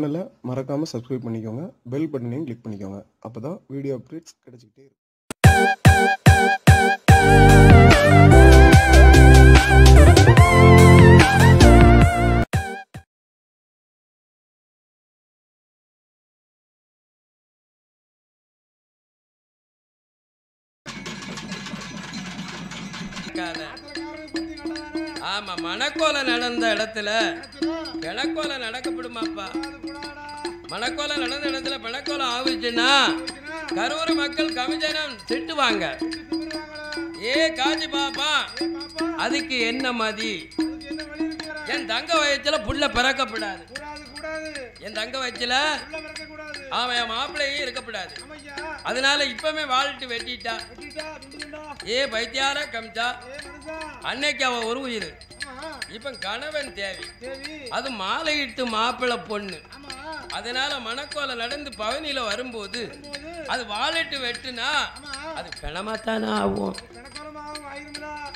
சேனலை மறக்காமல் சப்ஸ்கிரைப் பண்ணிக்கோங்க, பெல் பட்டனையும் கிளிக் பண்ணிக்கோங்க. அப்போ தான் வீடியோ அப்டேட்ஸ் கிடைச்சிக்கிட்டே இருக்கும். ஆமா, மணக்கோலை நடந்த இடத்துல பிணக்கோலை நடக்கப்படுமாப்பா? மணக்கோலை நடந்த இடத்துல பிணக்கோலை ஆகுச்சுன்னா கரூர் மக்கள் கவிஜனம் திட்டுவாங்க. ஏ காஞ்சி பாப்பா, அதுக்கு என்ன மதி? என் தங்க வயசுல புள்ள பிறக்கப்படாது. என் தங்க வயசுல அவன் என் மாப்பிள்ளையும் இருக்கப்படாது. அதனால இப்பவே வாழ்த்து வெட்டிட்டா. ஏ பைத்தியார கமிச்சா, அன்னைக்கு அவ ஒரு உயிர், இப்ப கணவன் தேவை. அது மாலையிட்டு மாப்பிள்ளை பொண்ணு. அதனால மணக்கோலை நடந்து பவனியில வரும்போது அது வாழிட்டு வெட்டுனா அது பிணமாத்தானே ஆகும்.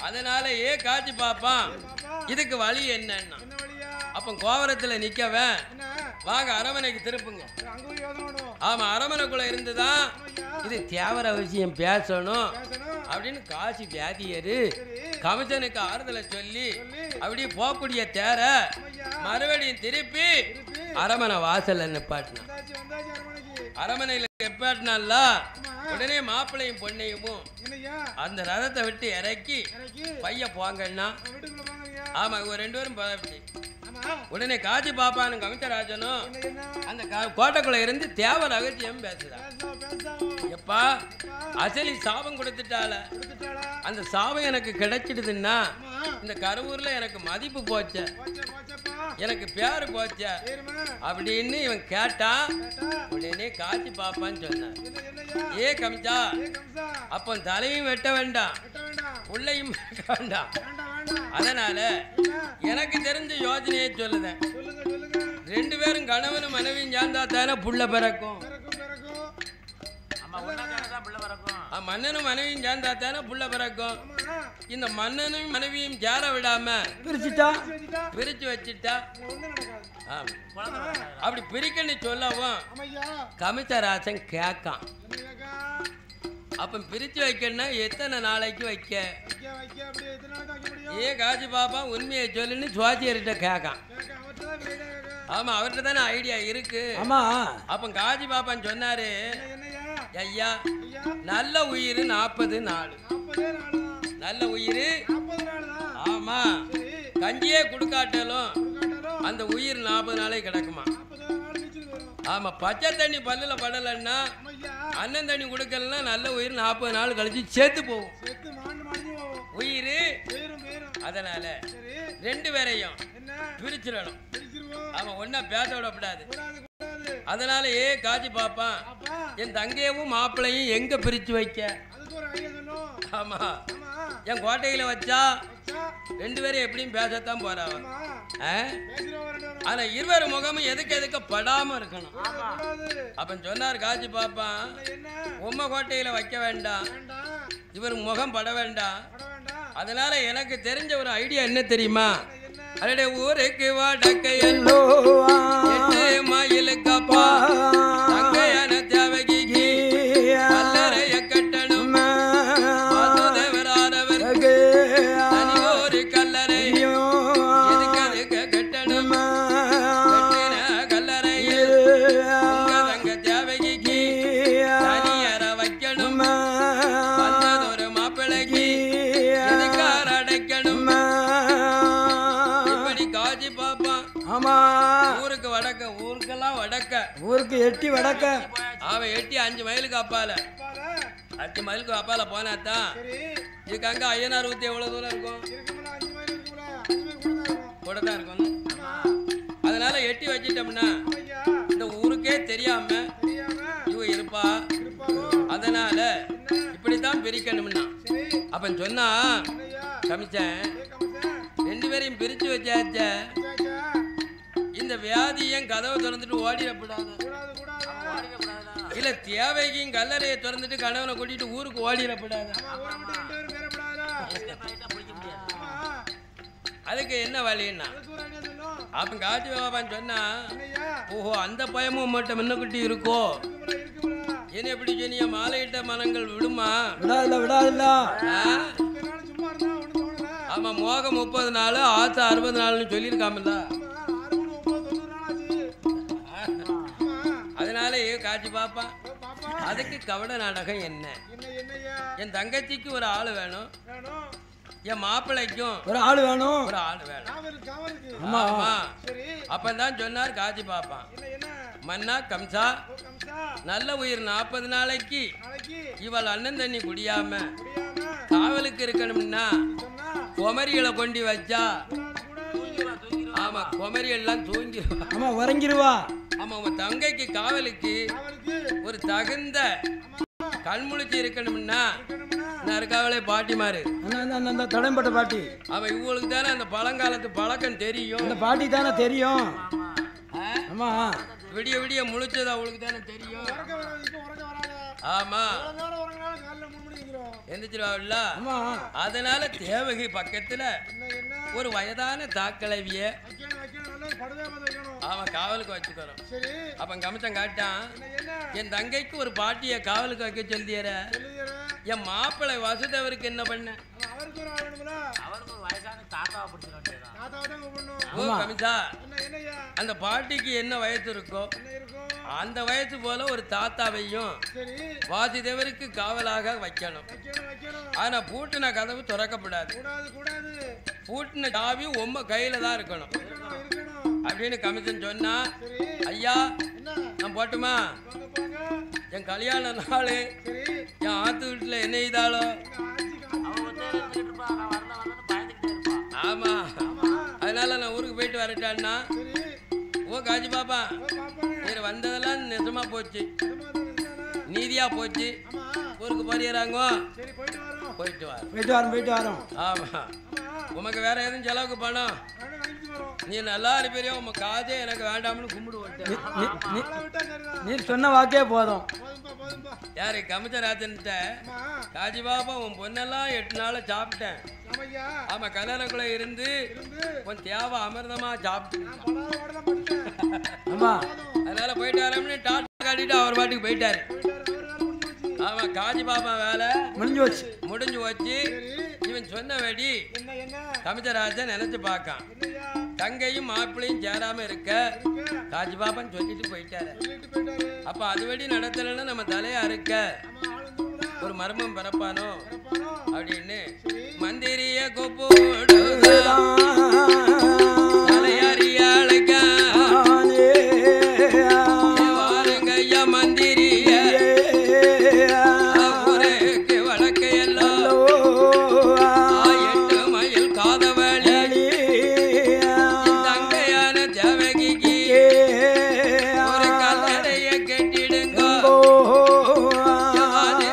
அதனால ஏ காட்சி பாப்பா, இதுக்கு வழி என்னன்னா, அப்ப கோவரத்துல நிக்கவன் வாங்க அரமனைக்கு திருப்புங்க. ஆமா, அரமனைக்குள்ள இருந்துதான் இது தேவர விஷயம் பேசணும் அப்படின்னு காசி வியாதியரு கமிஷனுக்கு ஆறுதலை சொல்லி அப்படியே போகக்கூடிய தேர மறுபடியும் திருப்பி அரமனை வாசல்ல நிப்பாட்டினா. அரமனையில நிப்பாட்டினால உடனே மாப்பிள்ளையும் பொண்ணையும் அந்த ரதத்தை விட்டு இறக்கி பைய போங்கன்னா, ஆமா இவங்க ரெண்டு பேரும் பதவி. உடனே காஜி பாப்பான்னு கமிஷராஜனும் அந்த கோட்டைக்குள்ள இருந்து தேவ ரகசியம் பேசுறான். எப்பா அசலி சாபம் கொடுத்துட்டால, அந்த சாபம் எனக்கு கிடைச்சிடுதுன்னா இந்த கரூர்ல எனக்கு மதிப்பு போச்ச, எனக்கு பேரு போச்ச அப்படின்னு இவன் கேட்டான். உடனே காட்சி பாப்பான்னு சொன்னான். ஏ கமிச்சா, அப்ப தலையும் வெட்ட வேண்டாம், உள்ளையும் வெட்ட வேண்டாம். அதனால எனக்கு தெரிஞ்ச யோசனையை சொல்லுதேன். ரெண்டு பேரும் கணவனும் மனைவியும் சேர்ந்தா தானே புள்ள பிறக்கும். மன்னனும் மனைவியும் சேர்ந்தா தானே புள்ள பிறக்கும். இந்த மன்னனும் மனைவியும் சேர விடாம பிரிச்சு வச்சுட்டா அப்படி பிரிக்கன்னு சொல்லவும் கமிஷராசன் கேட்கான். அப்ப பிரிச்சு வைக்கணும்னா எத்தனை நாளைக்கு வைக்க? ஏ காஜி பாப்பா உண்மையை சொல்லுன்னு சுவாச்சியர்கிட்ட கேட்கான். ஆமா, அவர்கிட்ட தானே ஐடியா இருக்கு. அப்ப காஜி பாப்பான்னு சொன்னாரு, ஐயா நல்ல உயிர் 40 நாள், நல்ல உயிர். ஆமா, கஞ்சியே குடுக்காட்டாலும் அந்த உயிர் 40 நாளைக்கு கிடக்குமா. ஆமா, பச்சை தண்ணி பல்லுல படலன்னா அண்ணன் தண்ணி கொடுக்கலன்னா நல்ல உயிர் 40 நாள் கழிச்சு சேர்த்து போகும் உயிர். அதனால ரெண்டு பேரையும் பிரிச்சிடணும். ஆமா, ஒன்னா பேச விடக்கூடாது. அதனால ஏ காட்சி பாப்பா, என் தங்கையவும் மாப்பிள்ளையும் எங்க பிரிச்சு வைக்க? ஆமா, என் கோட்டையில வச்சா ரெண்டு பேரும் எப்படியும் பேசத்தான் போறாங்க. ஆனா இருவர் முகமும் எதுக்கு படாம இருக்கணும். அப்ப சொன்னார் காட்சி பாப்பா, உம்ம கோட்டையில வைக்க வேண்டாம், இவர் முகம் பட வேண்டாம். அதனால எனக்கு தெரிஞ்ச ஒரு ஐடியா என்ன தெரியுமா? அடே ஊருக்கு வடக்கையல்லோ 8 மைலுக்கப்பா தங்கையான தேவகி கல்லறைய கட்டணும். வாசுதேவரானவர் தனி ஒரு கல்லறை எதுக்கு கட்டணும். கட்டின கல்லறையில் உங்க தங்க தேவகிக்கு தனியற வைக்கணும். வந்ததொரு மாப்பிள்ளைக்கு எதுக்கார அடைக்கணும். ஊருக்கு வடக்க, ஊருக்கெல்லாம் வடக்க, ஊருக்கு எட்டி வடக்க. அவன் எட்டி 5 மைலுக்கு அப்பால, 5 மைலுக்கு அப்பால போனாத்தான் இதுக்கு அங்க ஐயனார் ஊத்தி எவ்வளவு தூரம் இருக்கும்? கூட தான் இருக்கும். அதனால எட்டி வச்சிட்டோம்னா இந்த ஊருக்கே தெரியாம இவ இருப்பா. அதனால இப்படித்தான் பிரிக்கணும்னா. அப்ப சொன்னா கமிச்சன் ரெண்டு பேரையும் பிரிச்சு வச்சாச்ச, இந்த வியாதியும் கதவை திறந்துட்டு ஓடிடப்படாது. இல்ல தேவைக்கும் கல்லறையை திறந்துட்டு கணவனை கூட்டிட்டு ஊருக்கு ஓடிடப்படாது. அதுக்கு என்ன வழின்னா அப்ப காட்சி பாபான்னு சொன்னா ஓஹோ அந்த பயமும் மட்டும் முன்னக்குட்டி இருக்கோ என்ன எப்படி சொன்னிய மாலையிட்ட மனங்கள் விடுமா விடாதுல்ல ஆமா மோகம் 30 நாள் ஆசை 60 நாள்னு சொல்லியிருக்காமல்ல அதனால காட்சி பாப்பா அதுக்கு கவட நாடகம் என்ன என் தங்கச்சிக்கு ஒரு ஆள் வேணும் என் மாப்பிள்ளைக்கும் ஒரு ஆள் வேணும் ஆமா அப்பதான் சொன்னார் காட்சி பாப்பா மன்னா கம்சா நல்ல உயிர் 40 நாளைக்கு இவள் அண்ணன் தண்ணி குடியாம காவலுக்கு இருக்கணும்னா குமரிகளை கொண்டு வச்சா ஆமா குமரி எல்லாம் தூங்கிடுவா ஆமா உறங்கிடுவா ஆமா உன் தங்கைக்கு காவலுக்கு ஒரு தகுந்த கண்முழிச்சு இருக்கணும்னா நறுக்காவலே பாட்டி மாறு அந்த தடம்பட்ட பாட்டி அவன் இவங்களுக்கு தானே அந்த பழங்காலத்து பழக்கம் தெரியும் அந்த பாட்டி தானே தெரியும் ஆமா விடிய விடிய முழிச்சது அவளுக்கு தானே தெரியும் ஆமா எந்திரிச்சிருவாள்ல அதனால தேவகி பக்கத்துல ஒரு வயதான தாக்கலவிய அவன் காவலுக்கு வச்சுக்கிறோம் அப்ப கமிச்சம் காட்டான் என் தங்கைக்கு ஒரு பாட்டிய காவலுக்கு வைக்க சொல்லியற என் மாப்பிள்ளை வசுதேவருக்கு என்ன பண்ண அந்த பாட்டிக்கு என்ன வயசு இருக்கோ அந்த வயசு போல ஒரு தாத்தாவையும் வாசுதேவருக்கு காவலாக வைக்கணும் ஆனா பூட்டின கதவு திறக்கப்படாது பூட்டின சாவி உம்ம கையில தான் இருக்கணும் அப்படின்னு கமிஷன் சொன்னா ஐயா நான் போட்டுமா என் கல்யாண நாள் என் ஆத்து வீட்டுல என்ன செய்தாலோ ஆமா அதனால நான் ஊருக்கு போயிட்டு வரட்டான்னா ஓ காஜி பாப்பா நீ வந்ததெல்லாம் நிஜமா போச்சு நீதியா போச்சு ஊருக்கு போறியறாங்க போயிட்டு வரோம் ஆமா உமக்கு வேற எதுவும் செலவுக்கு பணம் நீ நல்லா இருப்பீரியா உங்க காதே எனக்கு வேண்டாம்னு கும்பிடு நீ சொன்ன வாக்கே போதும் யாரு கமிச்சராஜன் காஜி பாபா உன் பொண்ணெல்லாம் 8 நாள சாப்பிட்டேன் ஆமா கல்யாணக்குள்ள இருந்து உன் தேவை அமிர்தமா சாப்பிட்டேன் அதனால போயிட்டு வரோம்னு டாட்டா காட்டிட்டு அவர் பாட்டுக்கு போயிட்டாரு ஆமா காஜி பாபா வேலை முடிஞ்சு வச்சு இவன் சொன்ன வெடி கமிச்சராஜன் நினைச்சு பார்க்கான் தங்கையும் மாப்பிளையும் சேராம இருக்க காஜி பாபான்னு சொல்லிட்டு போயிட்டாரு அப்ப அது வெடி நடத்தலன்னா நம்ம தலையா இருக்க ஒரு மர்மம் பிறப்பானோ அப்படின்னு மந்திரிய கூப்பிடு தலையாரிய அழைக்க வாருங்கய்யா மந்திரிய ஊருக்கு வழக்கு எல்லாம் 8 மைல் காதவழி தங்கையான தேவகிக்கு ஒரு கல்லறைய கட்டிடுங்க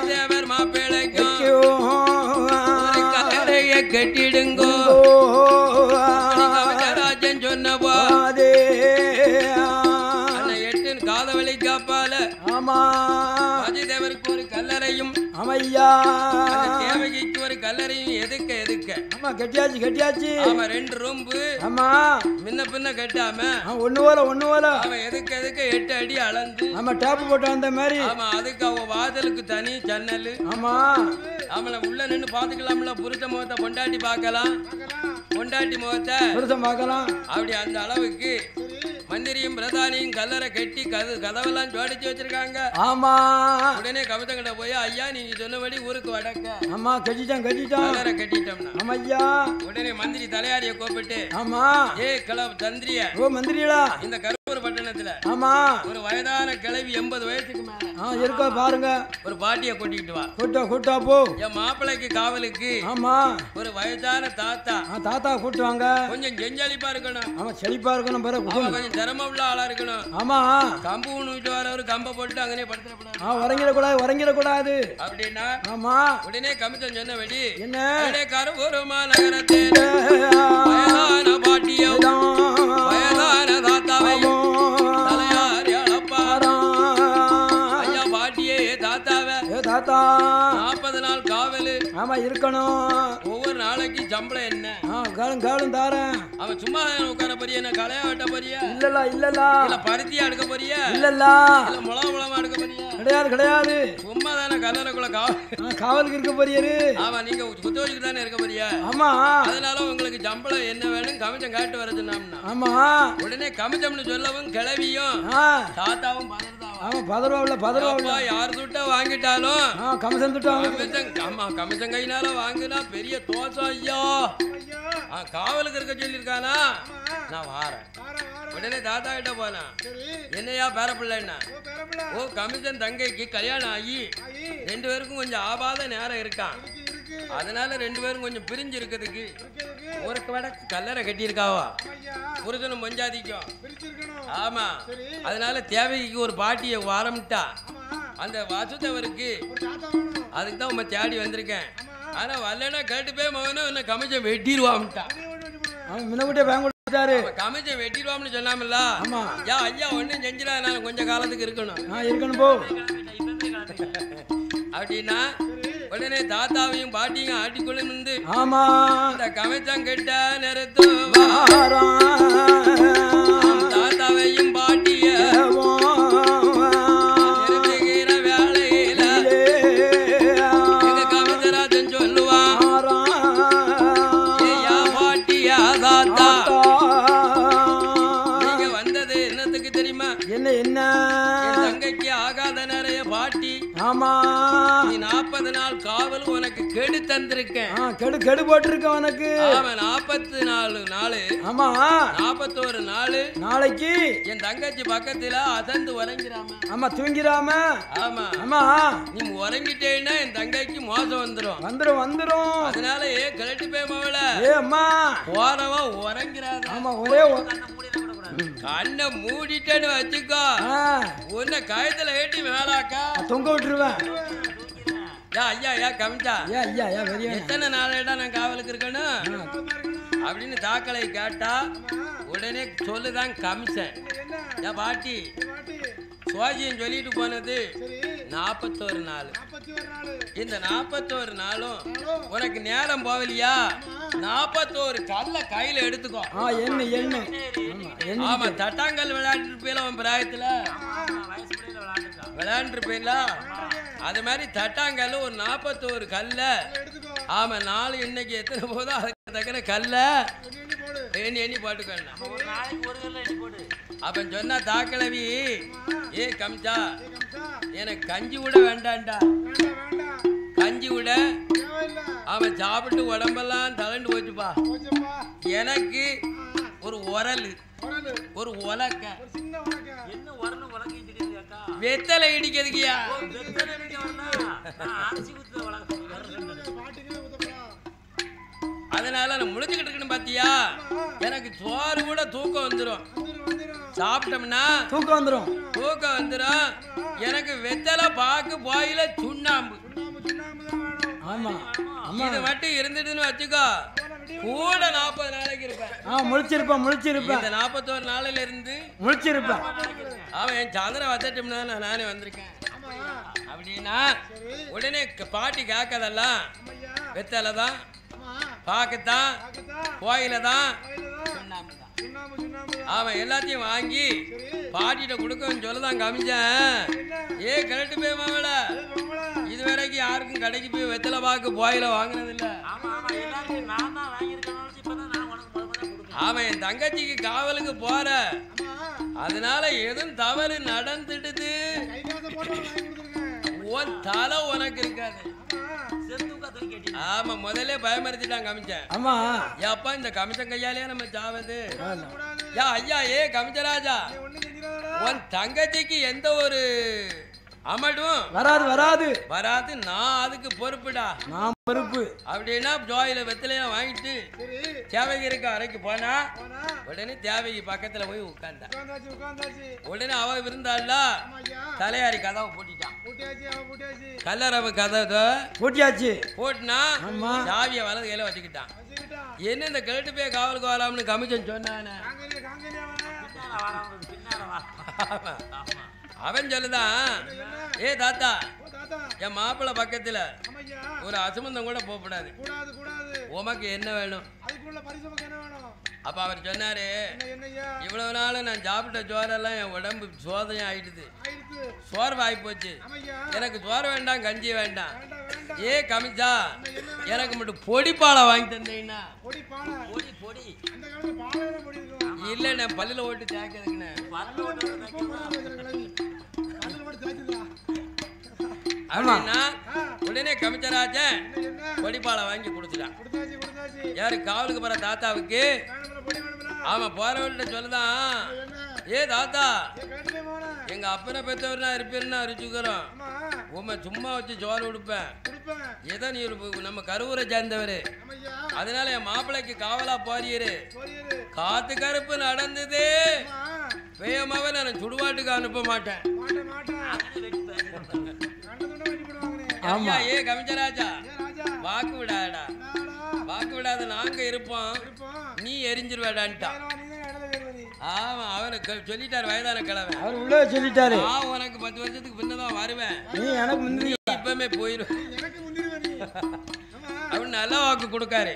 தேவர் மாப்பிள்ளைக்கும் ஒரு கல்லறைய கட்டிடுங்கோ கவிஞராஜன் சொன்னவா 8 காதவழி காப்பால வாசுதேவருக்கு ஒரு கல்லறையும் தேவகிக்கு ஒரு கல்லறையும் எதுக்க கட்டியாச்சு ஆமா 2 ரூம்பு ஆமா முன்ன பின்ன கட்டாம ஒண்ணு போல அவன் எதுக்கு 8 அடி அளந்து ஆமா டேப் போட்டு அந்த மாதிரி ஆமா அதுக்கு அவ வாசலுக்கு தனி ஜன்னல் ஆமா ஆமா உள்ள நின்னு பாத்துக்கலாம்ல புருஷ முகத்தை பொண்டாட்டி பார்க்கலாம் பொண்டாட்டி முகத்தை புருஷன் பார்க்கலாம் அப்படி அந்த அளவுக்கு மந்திரியும் பிரதானியும் கல்லறை கட்டி கதவெல்லாம் ஜோடிச்சு வச்சிருக்காங்க ஆமா உடனே கவிதங்கிட்ட போய் ஐயா நீங்க சொன்னபடி ஊருக்கு வடக்க ஆமா கட்டிட்டான் கல்லறை கட்டிட்டோம்னா ஆமா ஐயா உடனே மந்திரி தலையாரிய கூப்பிட்டு ஆமா தந்திரிய ஓ மந்திரியா இந்த கரூர் பட்டணத்துல ஆமா ஒரு வயதான கிழவி 80 வயசுக்கு மேல இருக்கா பாருங்க ஒரு பாட்டிய கூட்டிட்டு வா கூட்டா போ என் மாப்பிள்ளைக்கு காவலுக்கு ஆமா ஒரு வயதான தாத்தா கூட்டுவாங்க கொஞ்சம் செஞ்சளிப்பா இருக்கணும் ஆமா செழிப்பா இருக்கணும் கொஞ்சம் திறமை உள்ள ஆளா இருக்கணும் ஆமா கம்பு ஊனிட்டு வர ஒரு கம்பை போட்டு அங்கனே படுத்துறக்கூடாது உறங்கிடக்கூடாது அப்படின்னா ஆமா உடனே கமிஷன் சொன்ன வெடி என்ன கருவூருமா நகரத்தில் வயதான பாட்டியும் வயதான தாத்தாவையும் தலையாரி அளப்பாரா ஐயா பாட்டியே தாத்தாவை 40 நாள் நாள் காவலு ஆமா இருக்கணும். ஒவ்வொரு நாளைக்கு சம்பளம் என்ன? காலும் காலும் தாரேன். அவன் சும்மா உட்கார போறியா? என்ன களையா வெட்ட போறியா? இல்லல்ல இல்லல்ல. இல்ல பருத்தியா எடுக்க போறியா? இல்லல்ல. இல்ல முளமா எடுக்க போறியா? கிடையாது கிடையாது. சும்மா தானே கல்லறைக்குள்ள காவலுக்கு இருக்க போறியாரு. ஆமா நீங்க குத்தோஜிக்கு தானே இருக்க போறியா? ஆமா. அதனால உங்களுக்கு சம்பளம் என்ன வேணும் கமிச்சம் காட்டு வர சொன்னாம்னா. ஆமா. உடனே கமிச்சம்னு சொல்லவும் கிளவியும் தாத்தாவும் பதறதாவும். ஆமா பதறவாவுல பதறவாவுல. யார் துட்டா வாங்கிட்டாலும் கமிஷன் துட்டா ஆமா கமிஷன் கையினால வாங்குனா பெரிய தோசம் ஐயா. காவலுக்கு இருக்க சொல்லியிருக்கானா? நான் வாரேன். உடனே தாத்தா கிட்ட போனா என்னையா பேரப்பிள்ளைன்னா ஓ கமிஷன் தங்கைக்கு கல்யாணம் ஆகி 2 பேருக்கும் கொஞ்சம் ஆபாத நேரம் இருக்கான். அதனால 2 பேரும் கொஞ்சம் பிரிஞ்சு இருக்கிறதுக்கு ஒரு வடக்கு கல்லறை கட்டியிருக்காவா புருஷனும் பொஞ்சாதிக்கும். ஆமா அதனால தேவைக்கு ஒரு பாட்டியை வாரம்ட்டா அந்த வசுதவருக்கு அதுக்கு தான் உங்க தேடி வந்திருக்கேன். ஆனா வரலன்னா கேட்டு போய் மகனும் என்ன கமிஷன் வெட்டிடுவான்ட்டா. கமிஷன் வெட்டிடுவான்னு சொன்னாமல்ல. யா ஐயா ஒன்னும் செஞ்சிடா நான் கொஞ்ச காலத்துக்கு இருக்கணும் போ அப்படின்னா உடனே தாத்தாவையும் பாட்டியும் ஆட்டிக்குள்ள நின்று ஆமா இந்த கமிஷன் கிட்ட நிறுத்து தாத்தாவையும் பாட்டிய நிறுத்துகிற வேலையில எங்க கமிஷராஜன் சொல்லுவான் ஐயா பாட்டியா தாத்தா நீங்க வந்தது என்னத்துக்கு தெரியுமா? என்ன என்ன தங்கைக்கு ஆகாத நிறைய பாட்டி. ஆமா நீ 40 நாள் காவல் உனக்கு கெடு தந்திருக்கேன். கெடு போட்டிருக்க உனக்கு. ஆமா 44 நாள். ஆமா 41 நாள் நாளைக்கு என் தங்கச்சி பக்கத்துல அதந்து உறங்கிறாம. ஆமா தூங்கிறாம. ஆமா ஆமா நீ உறங்கிட்டேன்னா என் தங்கைக்கு மோசம் வந்துரும். வந்துரும். அதனால கிளட்டி போய் மவள அம்மா போறவா உறங்கிறாத. ஆமா ஒரே கண்ணை மூடிட்டேன்னு வச்சுக்கோ உன்னை கயத்துல ஏட்டி மேலாக்கா தொங்க விட்டுருவேன். ஐயா கமிச்சா எத்தனை நாளேடா நான் காவலுக்கு இருக்கணும் அப்படின்னு தாக்கலை கேட்டா உடனே சொல்லுதான் கமிஷன். ஏன் பாட்டி சுவாஜியம் சொல்லிட்டு போனது 41 நாள். இந்த 41 நாளும் உனக்கு நேரம் போகலையா 41 கல்ல கையில எடுத்துக்கோ. ஆமா தட்டாங்கல் விளையாண்டு போயில உன் பிராயத்துல விளையாண்டு போயில அது மாதிரி தட்டாங்கல்ல ஒரு 41 கல்ல. ஆமா நாலு இன்னைக்கு எத்தனை போதோ அதுக்கு தக்கன கல்ல எண்ணி போட்டுக்கணும். அப்ப சொன்னா தாக்கிழவி ஏ கமிச்சா எனக்கு கஞ்சி விட வேண்டாண்டா. கஞ்சி விட அவன் சாப்பிட்டு உடம்பெல்லாம் தளண்டு போச்சுப்பா. எனக்கு ஒரு உரல் ஒரு உலக்க வெத்தலை இடிக்கிறதுக்கியா. அதனால நான் முழிச்சுக்கிட்டு இருக்கணும் பாத்தியா. எனக்கு சோறு கூட தூக்கம் வந்துடும். சாப்பிட்டோம்னா தூக்கம் வந்துடும். எனக்கு வெத்தலை பாக்கு போயில சுண்ணாம்பு இது மட்டும் இருந்துட்டுன்னு வச்சுக்கோ கூட 40 நாளைக்கு இருப்பேன். முழிச்சிருப்பேன். இந்த 41 நாளில இருந்து முழிச்சிருப்பேன். அவன் என் சந்திரன் வச்சட்டோம்னா நானே வந்திருக்கேன் அப்படின்னா உடனே பாட்டி காக்கதெல்லாம் வெத்தலை தான் பாக்கத்தான் கோயில தான் அவன் எல்லாத்தையும் வாங்கி பாட்டிட்ட கொடுக்கன்னு சொல்லதான் காமிச்சேன். கிளட்டு போய் மாவள இது வரைக்கும் யாருக்கும் கடைக்கு போய் வெத்தலை பாக்கு போயில வாங்கினது இல்ல. அவன் என் தங்கச்சிக்கு காவலுக்கு போற அதனால எதுவும் தவறு நடந்துடுது உன் தலை உனக்கு இருக்காது. ஆமா முதல்ல பயமறுத்திட்டான் கமிச்சன். ஆமா ஏப்பா இந்த கமிஷன் கையாலே நம்ம சாவது. ஐயா கமிச்சராஜா உன் தங்கச்சிக்கு எந்த ஒரு அமடும் வராது நான் அதுக்கு பொறுப்புடா. நான் பொறுப்பு அப்படின்னா ஜோயில வெத்தலையா வாங்கிட்டு தேவகிரிக்கு அறைக்கு போனா உடனே தேவகி பக்கத்துல போய் உட்கார்ந்தா. உடனே அவ இருந்தாள்ல தலையாரி கதவை பூட்டிட்டான். கல்லறவு கதவை பூட்டியாச்சு. போட்டுனா சாவிய வலது கையில வச்சுக்கிட்டான். என்ன இந்த கிழட்டு போய் காவலுக்கு வரலாம்னு கமிஷன் சொன்னானே அவன் சொல்லுதான் தாத்தா என் மாப்பிள்ளை பக்கத்துல ஒரு அசுமந்தம் கூட போகக்கூடாது. உமக்கு என்ன வேணும்? அப்ப அவர் சொன்னாரு, இவ்வளவு நாள் நான் சாப்பிட்ட சோறெல்லாம் என் உடம்பு சோதனை ஆயிடுது, சோர்வு ஆகி போச்சு. எனக்கு சோறு வேண்டாம், கஞ்சி வேண்டாம். ஏ கமிச்சா, எனக்கு மட்டும் பொடி பாலை வாங்கி தந்தீங்கன்னா. பொடி இல்ல, நான் பல்லுல ஓட்டு தேக்கிறதுக்குன்னு அப்படின்னா உடனே கமிச்சராஜன் பொடிப்பாலை வாங்கி கொடுத்துட்டான். யாரு? காவலுக்கு போற தாத்தாவுக்கு. ஆமா, போறவர்கிட்ட சொல்லுதான், ஏ தாத்தா, எங்க அப்பனை பெற்றவர்னா இருப்பேன்னா ருச்சிக்கிறோம், உண்மை சும்மா வச்சு சோறு கொடுப்பேன். ஏதோ நீ நம்ம கருவூரை சேர்ந்தவரு, அதனால என் மாப்பிள்ளைக்கு காவலா போறீரு. காத்து கருப்பு நடந்தது, வேகமாவே நான் சுடுவாட்டுக்கு அனுப்ப மாட்டேன். ஐயா, ஏ கமிச்சராஜா, வாக்கு விடாடா, வாக்கு விடாத நாங்க இருப்போம், நீ எரிஞ்சிருவேடான்ட்டான். ஆமா, அவனுக்கு சொல்லிட்டாரு வயதான கிழவன். அவர் உள்ள சொல்லிட்டாரு, உனக்கு 10 வருஷத்துக்கு பின்னதான் வருவேன், நீ எனக்கு முந்திரி, இப்பமே போயிரும் அப்படின்னு நல்ல வாக்கு கொடுக்காரு.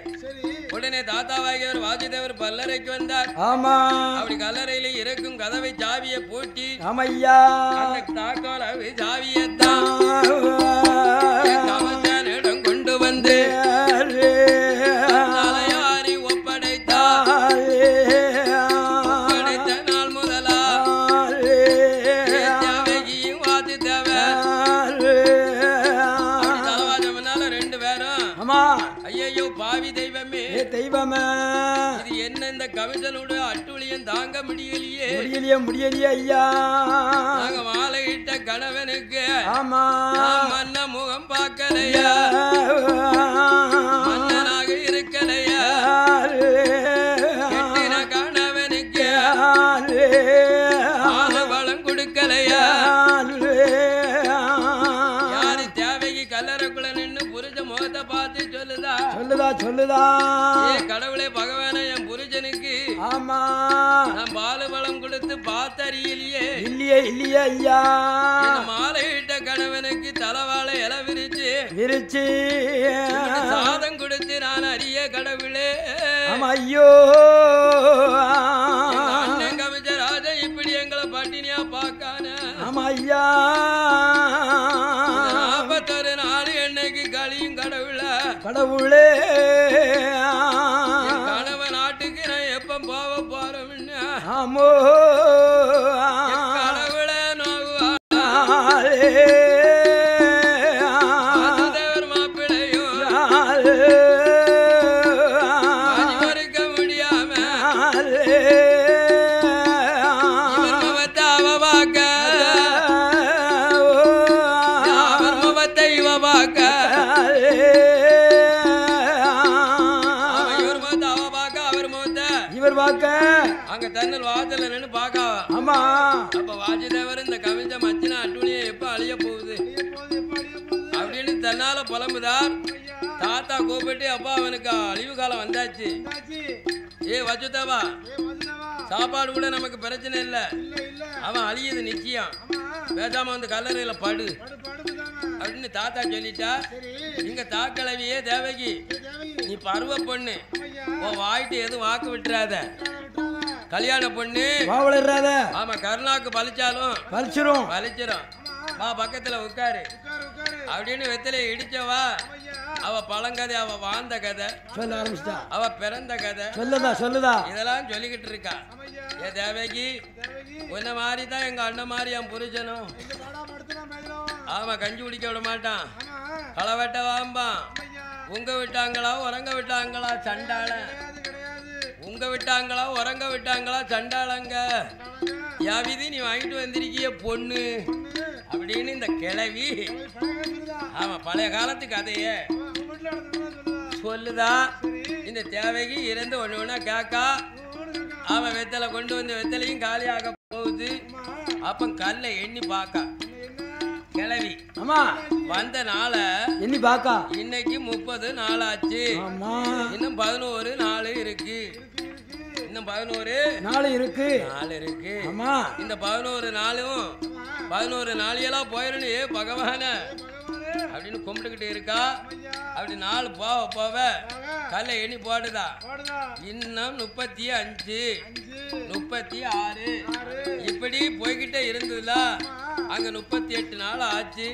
உடனே தாத்தாவாகியவர் வாசுதேவர் பல்லறைக்கு வந்தார். ஆமா, அப்படி கல்லறையில இருக்கும் கதவை சாவியை பூட்டி, ஆமையா, அந்த தாக்கோல சாவியத்தான் கமச்சனிடம் கொண்டு வந்து தலையாரி ஒப்படைத்தார். ஒப்படைத்த நாள் முதலா தேவகியும் வாசுதேவர் தலைவாசம்னால 2 பேரும், ஆமா, ஐயோ பாவி தெய்வமே, தெய்வமே, இது என்ன இந்த கமிஷனோட அட்டுழியம் தாங்க முடியலையே, முடியலையே ஐயா. நாங்க மாலையிட்ட கணவனுக்கு ஆமா, மன்ன முகம் பார்க்கலையா, மன்னனாக இருக்கலையா, கெட்டின கணவனுக்கு பலம் கொடுக்கலையா. யாரு தேவைக்கு கல்லறைக்குள்ள நின்று புரிஞ்ச முகத்தை பார்த்து சொல்லுதா, சொல்லுதா, கடவுளே பகவான, என் புருஷனுக்கு ஆமா, நான் பாலு பலம் கொடுத்து பார்த்தறியலையே, இல்லையே ஐயா. மாலையிட்ட கணவனுக்கு தலைவாழை இலை விரிச்சு சாதம் கொடுத்து நான் அறிய கடவுளே. ஐயோ, அண்ணன் கமிச்சராஜா இப்படி எங்களை பட்டினியா பார்க்கான. ஆமா ஐயா, 41 நாள் என்னைக்கு கழியும் கடவுளே, கணவன் நாட்டுக்கு நான் எப்ப போறோம்னு. ஆமோ, கடவுளே நோவா மாப்பிள்ளையும் மறுக்க முடியாம அவ பார்க்க, அவர் முகத்தை இவ பார்க்க, இவர் பார்க்க, அங்க தன்னல் வாசல்ல நின்று பாக்கா. ஆமா, அப்ப வாசுதேவர் இந்த கவிஞ்ச மச்சினா அட்டுழியை எப்ப அழிய போகுது அப்படின்னு தன்னால புலம்புதார். தாத்தா கூப்பிட்டு, அப்பா அவனுக்கு அழிவு காலம் வந்தாச்சு, ஏ வச்சுதாவா, சாப்பாடு கூட நமக்கு பிரச்சனை இல்ல, அவன் அழியுது நிச்சயம், பேசாம வந்து கல்லறையில படு அப்படின்னு தாத்தா சொல்லிட்டா. இங்க தாக்கிழவியே தேவகி, நீ பருவ பொண்ணு, உன் வாயிட்டு எதுவும் வாக்கு விட்டுறாத, கல்யாண பொண்ணு வளராத. ஆமா, கருணாக்கு பலிச்சாலும் பலிச்சிரும், வா பக்கத்துல உட்காரு அப்படின்னு வெத்தலையை இடிச்சவா. அவ பழங்கதை, அவ வாழ்ந்த கதை சொல்ல ஆரம்பிச்சிட்டா, அவ பிறந்த கதை சொல்லுதா, இதெல்லாம் சொல்லிக்கிட்டு இருக்கா. ஏ தேவகி, உன்ன மாதிரிதான் எங்க அண்ணன் மாதிரி என் புருஷனும். ஆமா, கஞ்சி குடிக்க விட மாட்டான், களை வெட்ட வாம்பான். உங்க விட்டாங்களா உறங்க விட்டாங்களா சண்டாள, உங்க விட்டாங்களா உறங்க விட்டாங்களா சண்டாளங்க, யாவிதி நீ வாங்கிட்டு வந்திருக்கிய பொண்ணு அப்படின்னு இந்த கிழவி. ஆமா, பழைய காலத்து கதைய சொல்லுதா. இந்த தேவைக்கு இருந்து ஒண்ணு ஒண்ணா கேக்கா. அவன் வெத்தலை கொண்டு வந்து வெத்தலையும் காலியாக போகுது. அப்ப கல்ல எண்ணி பாக்கா கிளவி. ஆமா, வந்த நாள எண்ணி பாக்கா. இன்னைக்கு 30 நாள் ஆச்சு, இன்னும் 11 நாள் இருக்கு. இன்னும் 11 நாள் இருக்கு. ஆமா. இந்த 11 நாளும் 11 நாளையெல்லாம் போயிடணும் பகவான அப்படின்னு கும்பிட்டுக்கிட்டு இருக்கா. அப்படி நாள் போவ போவ கல்லை எண்ணி போடுதா. இன்னும் 35 36 இப்படி போய்கிட்டே இருந்ததுல அங்க 38 நாள் ஆச்சு.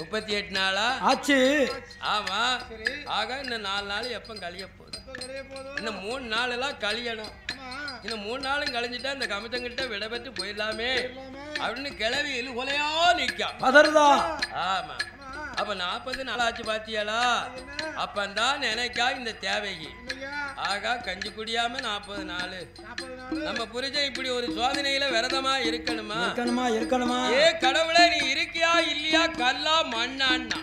38 நாளா ஆச்சு. ஆமா. ஆக இன்னும் 4 நாள் எப்ப கழிய போகுது? இன்னும் 3 நாள் எல்லாம் கழியணும். இன்னும் 3 நாளும் கழிஞ்சிட்டா இந்த கமிட்டங்கிட்ட விடைபெற்று போயிடலாமே அப்படின்னு கிளவி கொலையா நிற்கும். ஆமா. அப்ப 40 நாள் ஆச்சு பாத்தியாளா? அப்பந்தான் நினைக்கா இந்த தேவைக்கு. ஆகா கஞ்சி குடியாம 40 நாள் நம்ம புரிஞ்ச இப்படி ஒரு சோதனையில விரதமா இருக்கணுமா? ஏ கடவுளே, நீ இருக்கியா இல்லையா? கல்லா மண்ணான்னா?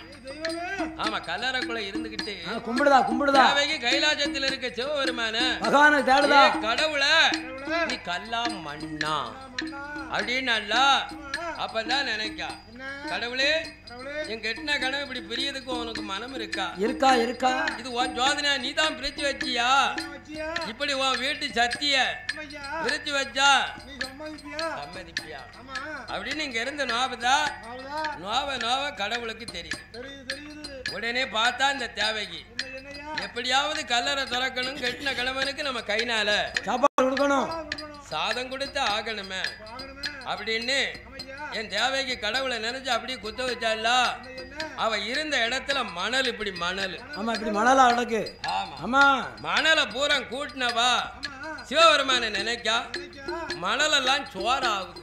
ஆமா, கல்லறைக்குள்ள இருந்துகிட்டு கும்பிடுதா தேவைக்கு கைலாசத்துல இருக்க சிவபெருமான கடவுளை நீ கல்லா மண்ணா அப்படின்னா அப்பதான் நினைக்கா கடவுளே என் கெட்டின கனவு இப்படி பிரியதுக்கு உனக்கு மனம் இருக்கா? இது உன் ஜோதனை நீ தான் பிரிச்சு வச்சியா? இப்படி உன் வீட்டு சத்திய பிரிச்சு வச்சா சம்மதிப்பியா அப்படின்னு இங்க இருந்த நோவ கடவுளுக்கு தெரியும். உடனே பார்த்தா இந்த தேவைக்கு எப்படியாவது கல்லறை திறக்கணும், கெட்டின கணவனுக்கு நம்ம கைனால சாப்பாடு கொடுக்கணும், சாதம் கொடுத்து ஆகணுமே அப்படின்னு என் தேவைக்கு கடவுளை நினைச்சு அப்படியே குத்த வச்சால. அவ இருந்த இடத்துல மணல் இப்படி மணல் மணலா அடக்கு. ஆமா, மணலை பூரா கூட்டினவா சிவபெருமான நினைக்கா மணலெல்லாம் சோறு ஆகுது.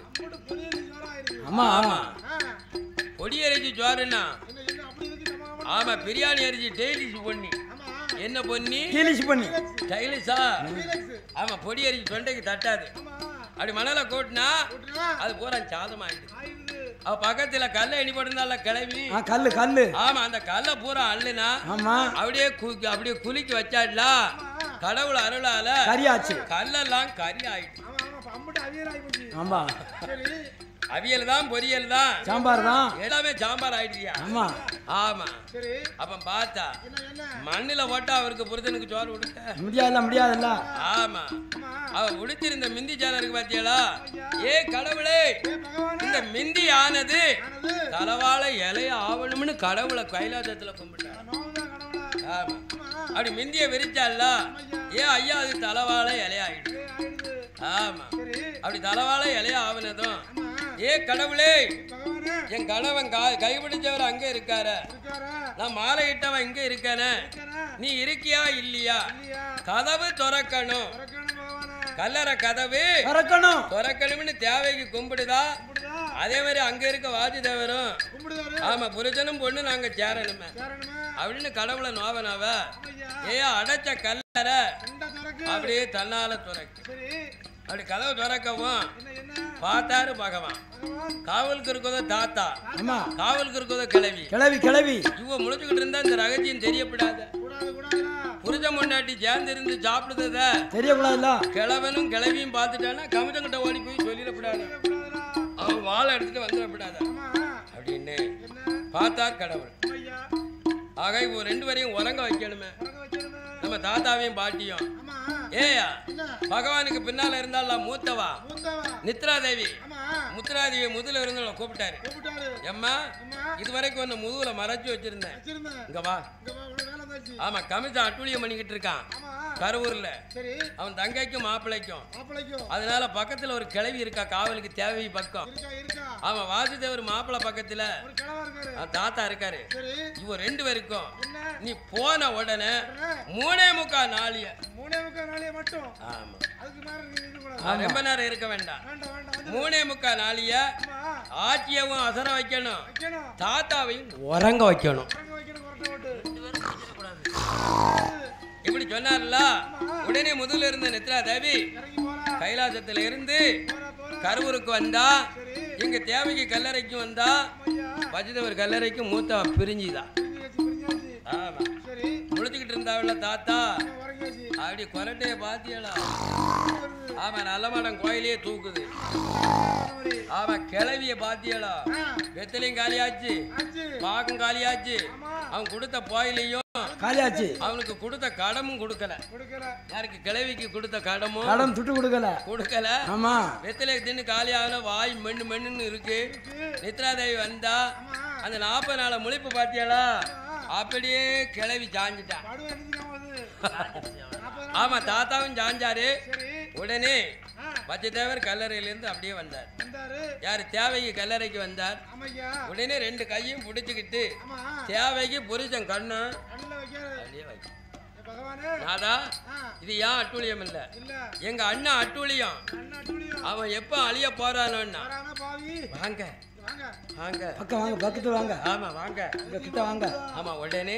ஆமா, பொடி அரிசி சோறுன்னா ஆமா, பிரியாணி அரிசி டெய்லிஸ் பண்ணி என்ன பண்ணி டைலிஸா? ஆமா, பொடி அரிசி தொண்டைக்கு தட்டாது. அப்படி மணலை கூட்டினா அது பூரா சாதம் ஆயிடுது. அவ பக்கத்துல கல்லை எண்ணி போட்டிருந்தால கிளவி கல்லு. ஆமா, அந்த கல்லை பூரா அள்ளுனா அப்படியே குலுக்கி வச்சாடல. கடவுள் அருளால கரியாச்சு, கல்லெல்லாம் கறி ஆயிடுச்சு. ஆமா, அவியல் தான், பொரியல் தான், சாம்பார் தான், எல்லாமே சாம்பார் ஆயிடுச்சியா? ஆமா. அப்ப பார்த்தா மண்ணில போட்டா அவருக்கு புருஷனுக்கு சோறு கொடுக்க முடியாதுல்ல. ஆமா, அவ உடுத்திருந்த மிந்தி சேலை இருக்கு பாத்தியாளா? ஏ கடவுளே, இந்த மிந்தி ஆனது தலவாழை இலைய ஆவணும்னு கடவுளை கைலாசத்துல கும்பிட்டார். ஆமா, அப்படி மிந்திய விரிச்சால ஏ ஐயா அது தலவாழை இலையாயிடுச்சு. ஆமா, அப்படி தலவாழை இலைய ஆவனதும் ஏ கடவுளே, என் கணவன் கைபிடிச்சவர் அங்க இருக்காரு, நான் மாலை இட்டவன் இங்க இருக்கானே, நீ இருக்கியா இல்லையா? கதவு திறக்கணும், கல்லறை கதவு திறக்கணும்னு தேவைக்கு கும்பிடுதா. அதே மாதிரி அங்க இருக்க வாஜிதேவரும் ஆமா, புருஷனும் பொண்ணு நாங்க சேரணுமே அப்படின்னு கடவுளை நோவனாவ ஏ அடைச்ச கல்லறை அப்படியே தன்னால துறக்கு. அப்படி கதவு திறக்கவும் பார்த்தாரு பகவான். காவலுக்கு இருக்கதோ தாத்தா, காவலுக்கு இருக்கதோ கிளவி. இவ முழிச்சுக்கிட்டு இருந்தா இந்த ரகசியம் தெரியப்படாத. புரிஞ்ச முன்னாடி சேர்ந்து இருந்து சாப்பிடுறத தெரியக்கூடாதுல்ல. கிழவனும் கிளவியும் பார்த்துட்டானா கமிச்சங்கிட்ட ஓடி போய் சொல்லிடப்படாது, அவன் வாழை எடுத்துட்டு வந்துடப்படாத அப்படின்னு பார்த்தார் கடவுள். ஆக இவ 2 பேரையும் உறங்க வைக்கணுமே, நம்ம தாத்தாவையும் பாட்டியும். ஏயா பகவானுக்கு பின்னால இருந்தால மூத்தவா நித்ராதேவி, முத்ராதேவி முதுல இருந்தவளை கூப்பிட்டாரு. எம்மா, இதுவரைக்கும் ஒன்னு முதுகுல மறைச்சு வச்சிருந்தேன், இங்க வா. ஆமா, கமிஷன் அட்டூழியம் பண்ணிக்கிட்டு இருக்கான் கரூர்ல, அவன் தங்கைக்கும் மாப்பிள்ளைக்கும். அதனால பக்கத்துல ஒரு கிளவி இருக்கா காவலுக்கு தேவை பக்கம். அவன் வாசுதேவர் மாப்பிள்ளை பக்கத்துல தாத்தா இருக்காரு. இவ 2 பேருக்கும் நீ போன உடனே 3:45 நாளிய மட்டும். ஆமா, ரொம்ப நேரம் இருக்க வேண்டாம். 3:45 நாளிய ஆட்சியவும் அசர வைக்கணும், தாத்தாவையும் உறங்க வைக்கணும். இப்படி சொன்னார்ல. உடனே முதல்ல இருந்த நித்ரா தேவி கைலாசத்துல இருந்து கரூருக்கு வந்தா, இங்க தேவைக்கு கல்லறைக்கு வந்தா, வஜிதவர் கல்லறைக்கு மூத்த பிரிஞ்சுதான். ஆமா, முழிச்சுக்கிட்டு இருந்தாவில்ல தாத்தா, அப்படி கொரட்டைய பாத்தியலா? ஆமா, நல்ல மாடம் கோயிலே தூக்குது. ஆமா, கிளவிய பாத்தியலா? வெத்தலையும் காலியாச்சு, பாக்கும் காலியாச்சு, அவன் கொடுத்த போயிலையும் காலியாச்சு. அவனுக்கு கொடுத்த கடமும் கொடுக்கல. யாருக்கு கிழவிக்கு கொடுத்த கடமும் கடம் துட்டு கொடுக்கல. ஆமா. வெத்திலை தின்னு காலியான வாய் மென்னு மென்னு இருக்கு. நித்ராதேவி வந்தா அந்த 40 நாள முழிப்பு பாத்தியாளா? அப்படியே கிளவி சாஞ்சிட்டா. ஆமா, தாத்தாவும் சாஞ்சாரு. உடனே வஜ்ஜதேவர் கல்லறையிலிருந்து அப்படியே வந்தார். யாரு? தேவைக்கு கல்லறைக்கு வந்தார். உடனே 2 கையும் பிடிச்சுக்கிட்டு தேவைக்கு புருஷன் கண்ணு நாதா, இது ஏன் அட்டூழியம் இல்ல, எங்க அண்ணா அட்டூழியம். அவன் எப்ப அழிய போறானோன்னா வாங்க வாங்க வாங்க பக்கத்துல வாங்க. ஆமா வாங்க கிட்ட வாங்க. ஆமா. உடனே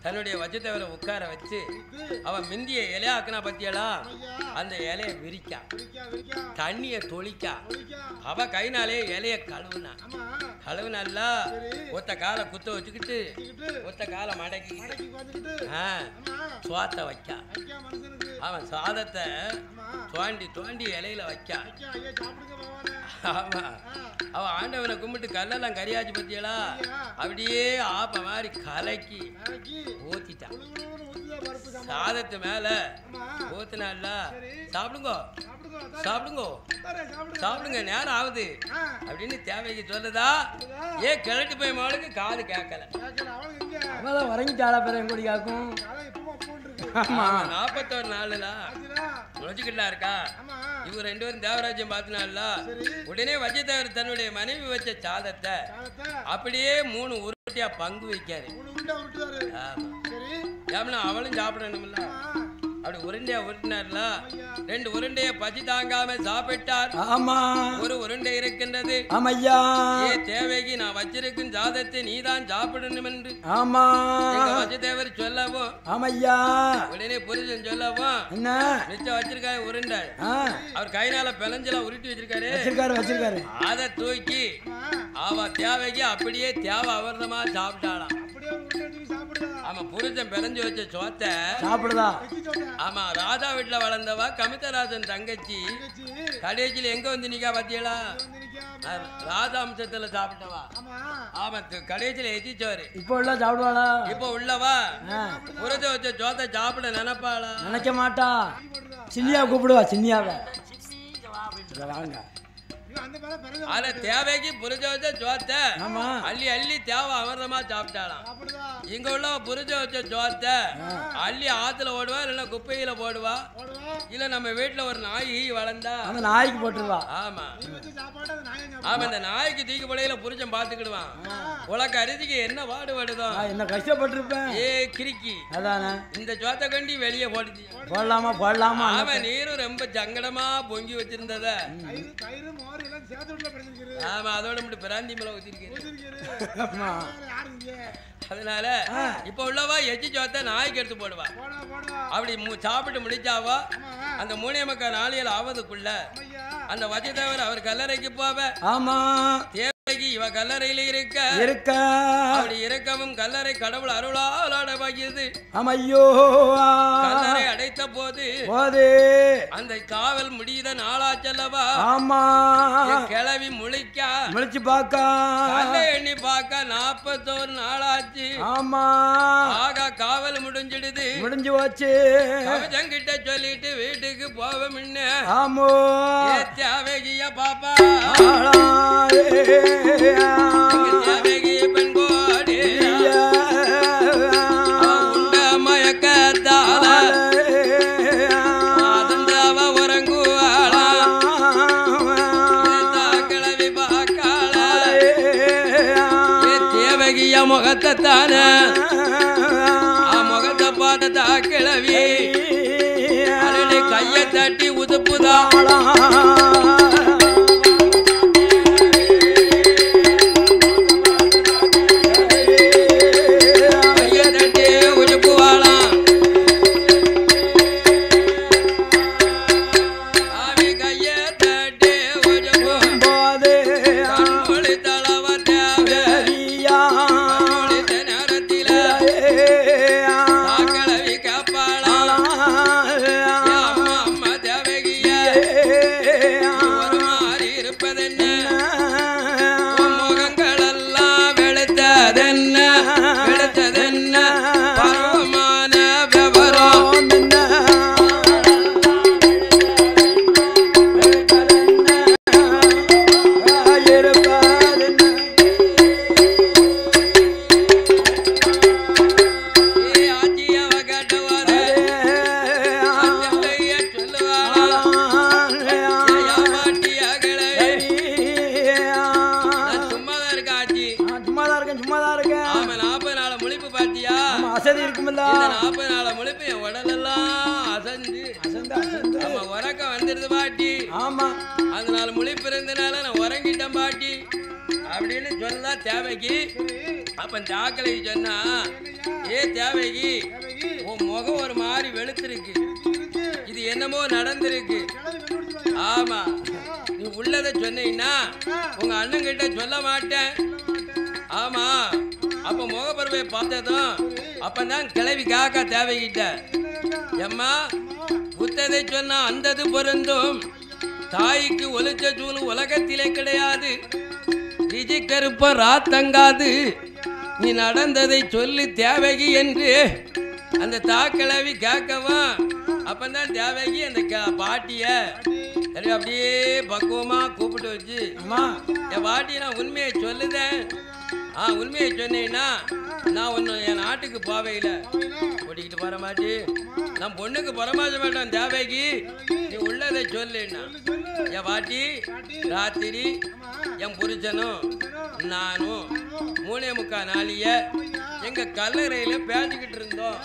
தன்னுடைய வஜ்ஜதேவரை உட்கார வச்சு அவன் மிந்திய இலையா ஆக்கினா பத்தியலா, அந்த இலைய விரிக்கா, தண்ணிய தொளிக்கா. அவ கைனாலே இலைய கழுவுனால ஒத்த காலை குத்த வச்சுக்கிட்டு ஒத்த காலை மடக்கிக்கிட்டு சுவாத்த வைக்கா. அவன் சாதத்தை தோண்டி தோண்டி இலையில வைக்கா. ஆமா. அவ ஆண்டவனை கும்பிட்டு கல்லெல்லாம் கரியாச்சு பத்தியலா, அப்படியே ஆப்ப மாதிரி கலக்கி ஊத்திட்டான். சாதத்து மேல ஊத்தினால சாப்பிடுங்கோ சாப்பிடுங்கோ சாப்பிடுங்க, நேரம் ஆகுது அப்படின்னு தேவைக்கு சொல்லுதா. ஏன் கிழட்டு போய் மகளுக்கு காது கேட்கல. வரங்கிட்டாளா பேர கூடி காக்கும். 41 நாளுல நொச்சிக்கிட்டா இருக்கா. இவங்க 2 பேரும் தேவராஜ்யம் பார்த்தினால உடனே வஜ்ஜதேவர் தன்னுடைய மனைவி வச்ச சாதத்தை அப்படியே 3 உருட்டியா பங்கு வைக்காரு. ஏன்னா அவளும் சாப்பிடணும்ல. அப்படி உருண்டையா உருட்டினார்ல. 2 உருண்டைய பசி தாங்காம சாப்பிட்டார். ஆமா. ஒரு உருண்டை இருக்கின்றது. ஆமையா. ஏ தேவைக்கு நான் வச்சிருக்கும் சாதத்தை நீதான் சாப்பிடணும் என்று ஆமா வஜ்ஜதேவர் சொல்லவும். ஆமையா. உடனே புருஷன் சொல்லவும் என்ன மிச்சம் வச்சிருக்காரு உருண்டை. அவர் கைனால பிளஞ்செல்லாம் உருட்டி வச்சிருக்காரு. அதை தூக்கி அவ தேவைக்கு அப்படியே தேவை அவர்தமா சாப்பிட்டாளாம். ஆமா, புருஷன் பிறஞ்சு வச்ச சோத்தை சாப்பிடுதா. ஆமா, ராஜா வீட்டுல வளர்ந்தவா கமிதராஜன் தங்கச்சி கடைசியில எங்க வந்து நிக்கா பாத்தியலா? ராஜாம்சத்துல சாப்பிட்டவா. ஆமா, கடைசியில எத்திச்சோரு. இப்ப உள்ள சாப்பிடுவாளா? இப்ப உள்ளவா புருஷ வச்ச சோத்தை சாப்பிட நினைப்பாளா? நினைக்க மாட்டா. சின்னியா கூப்பிடுவா. சின்னியாவை வாங்க. அத தேவைக்கு புரிஞ்ச வச்ச சோத்தை அள்ளி அள்ளி தேவை அமிர்தமா சாப்பிட்டாலாம். இங்க உள்ள புரிஞ்ச வச்ச சோத்தை அள்ளி ஆத்துல ஓடுவா, இல்ல குப்பையில போடுவா, இல்ல நம்ம வீட்டுல ஒரு நாய் வளர்ந்தா அந்த நாய்க்கு போட்டுருவா. ஆமா ஆமா, இந்த நாய்க்கு தூக்கி போடையில புரிஞ்சம் பாத்துக்கிடுவான். உலக அரிசிக்கு என்ன பாடுபடுதோ, என்ன கஷ்டப்பட்டிருப்பேன். ஏ கிரிக்கி அதானே இந்த சோத்தை கண்டி வெளியே போடுச்சு. போடலாமா? அவன் நீரும் ரொம்ப சங்கடமா பொங்கி வச்சிருந்தத. ஆமா, அதோட மட்டும் பிராந்தி மேல ஊத்திருக்கேன். அதனால இப்ப உள்ளவா எச்சி சோத்தை நாய்க்கு எடுத்து போடுவா. அப்படி சாப்பிட்டு முடிச்சாவா அந்த 3 மக்கள் நாளியல் ஆவதுக்குள்ள அந்த வஜ்ஜதேவர் அவர் கல்லறைக்கு போவ. ஆமா, தேவைக்கு இவ கல்லறையில இருக்க அப்படி இருக்கவும் கல்லறை கடவுள் அருளால் அடைவாகியது. ஐயோ, கல்லறை அடைத்த போது அந்த காவல் முடியுத நாளாச்சல்லவா. ஆமா, கிளவி முழிச்சு பாக்கா கல்லை எண்ணி பாக்க 41 நாளாச்சு. ஆமா, ஆகா காவல் முடிஞ்சு போச்சு. கிட்ட சொல்லிட்டு வீட்டுக்கு போவ முன்ன ஆமோ தேவையா பாப்பா தேவைய பெண் கோடி உண்ட மயக்கத்தால அதந்தாவ உறங்குவாளா கிளவி பாக்காள தேவகிய முகத்தை தானே முகத்தை பார்த்தா கிளவி கையை தட்டி உதுப்புதா. கையை தட்டி உதுப்புவாளாம். ஆவி கையை தட்டி உதுப்பும் போது கண்மொழி தளவ தேவையா நேரத்தில கிளவி காப்பாளா அசதி இருக்குமில்ல. இந்த 40 நாள் முழிப்பு என் உடலெல்லாம் அசைஞ்சு நம்ம உறக்கம் வந்துருது பாட்டி. ஆமா, அந்த நாள் முழிப்பு இருந்தனால நான் உறங்கிட்டேன் பாட்டி அப்படின்னு சொல்லா தேவைக்கு. அப்ப தாக்கலை சொன்னா, ஏ தேவைக்கு உன் முகம் ஒரு மாதிரி வெளுத்திருக்கு, இது என்னமோ நடந்திருக்கு. ஆமா, நீ உள்ளதை சொன்னீங்கன்னா உங்க அண்ணன் கிட்ட சொல்ல மாட்டேன். ஆமா, அப்ப முகப்பருவை பார்த்ததும் அப்பதான் கிளவி காக்கா தேவைக்கிட்ட, எம்மா புத்ததை சொன்னா அந்தது பொருந்தும், தாய்க்கு ஒளிச்ச சூழ் உலகத்திலே கிடையாது, விஜி கருப்ப ராத்தங்காது, நீ நடந்ததை சொல்லி தேவகி என்று அந்த தாக்கிழவி கேட்கவும் அப்பந்தான் தேவகி அந்த பாட்டிய அப்படியே பக்குவமா கூப்பிட்டு வச்சு, என் பாட்டி நான் உண்மையை சொல்லுதேன், உண்மையை சொன்னீங்கன்னா நான் ஒன்று என் நாட்டுக்கு போவையில கூட்டிக்கிட்டு போற மாட்டி, நான் பொண்ணுக்கு புறமாச மாட்டேன் தேவகி, நீ உள்ளதை சொல்லுன்னா. என் பாட்டி ராத்திரி என் புருஷனும் நானும் 3:45 நாளிய எங்க கல்லறையில பேசிக்கிட்டு இருந்தோம்.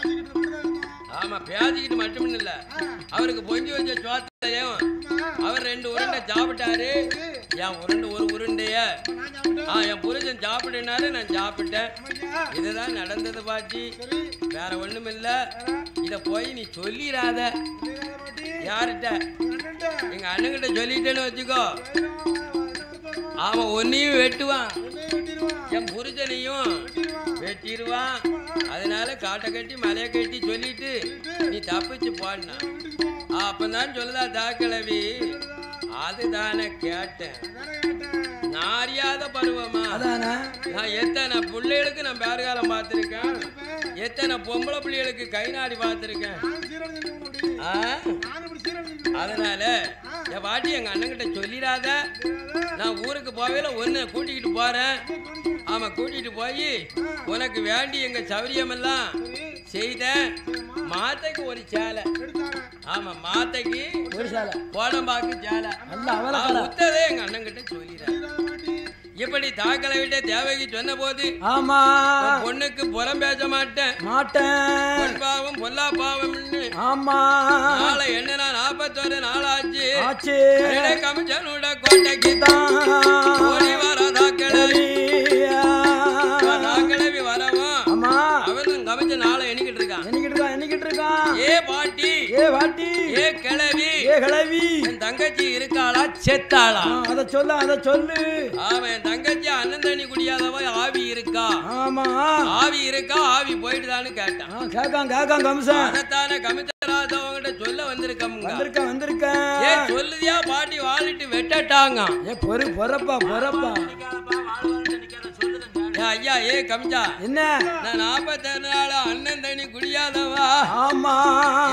ஆமா, பேசிக்கிட்டு மட்டும் இல்ல, அவருக்கு பொங்கி வச்ச சோத்தையும் அவர் 2 உருண்டை சாப்பிட்டாரு, என் உருண்டை ஒரு உருண்டைய என் புருஷன் சாப்பிடுனாரு, நான் சாப்பிட்டேன். இதுதான் நடந்தது பாட்டி, வேற ஒண்ணும் இல்ல. இத போய் நீ சொல்லிடாத யார்கிட்ட, எங்க அண்ணன்கிட்ட சொல்லிட்டேன்னு வச்சுக்கோ, அவன் ஒன்னையும் வெட்டுவான், என் புருஷனையும் வெட்டிடுவான். அதனால காட்டை கட்டி மலையை கட்டி சொல்லிட்டு நீ தப்பிச்சு போடனா. அப்பதான் சொல்லுதா தாக்கிழவி, அதுதானே கேட்டேன், நான் அறியாத பருவமா, நான் எத்தனை பிள்ளைகளுக்கு நான் பேறுகாலம் பார்த்திருக்கேன், எத்தனை பொம்பளை பிள்ளைகளுக்கு கை நாடி பார்த்திருக்கேன். அதனால என் பாட்டி எங்க அண்ணன்கிட்ட சொல்லிடாத, நான் ஊருக்கு போவேல ஒன்னு கூட்டிக்கிட்டு போறேன். ஆமா, கூட்டிட்டு போய் உனக்கு வேண்டி எங்க சௌரியமெல்லாம் செய்த மாத்தைக்கு ஒரு சேலை, ஆமா மாத்தைக்கு ஒரு சேலை, கோடம்பாக்கு சேலை முத்ததே எங்க அண்ணன் கிட்ட சொல்லிடுறேன். இப்படி தாக்கலை விட்ட தேவகி சொன்ன போது, ஆமா பொண்ணுக்கு புறம் பேச மாட்டேன், பொன் பாவம் பொல்லா பாவம். ஆமா, நாளை என்னன்னா 41 நாள் ஆச்சு, கமிச்சனோட கோட்டைக்கு தான் ஓடி வர தாக்கலை வரவும் அவன் கமிச்ச நாளை எண்ணிக்கிட்டு இருக்கான். ஏ பாட்டி, ஏ கிளவி, என் தங்கச்சி இருக்காளா செத்தாளா, அத சொல்லு. ஆமா, என் தங்கச்சி அண்ணன் தண்ணி குடியாதவ ஆவி இருக்கா, ஆமா ஆவி இருக்கா, ஆவி போயிட்டுதான்னு கேட்டான். கமிச்சதானே கமிச்சராதவங்கிட்ட சொல்ல வந்திருக்க. ஏ சொல்லுதியா பாட்டி, வாழிட்டு வெட்டட்டாங்க. பொறப்பா ஐயா, ஏ கமிச்சா என்ன, நான் 47 நாள் அண்ணன் தண்ணி குடியாதவா, ஆமா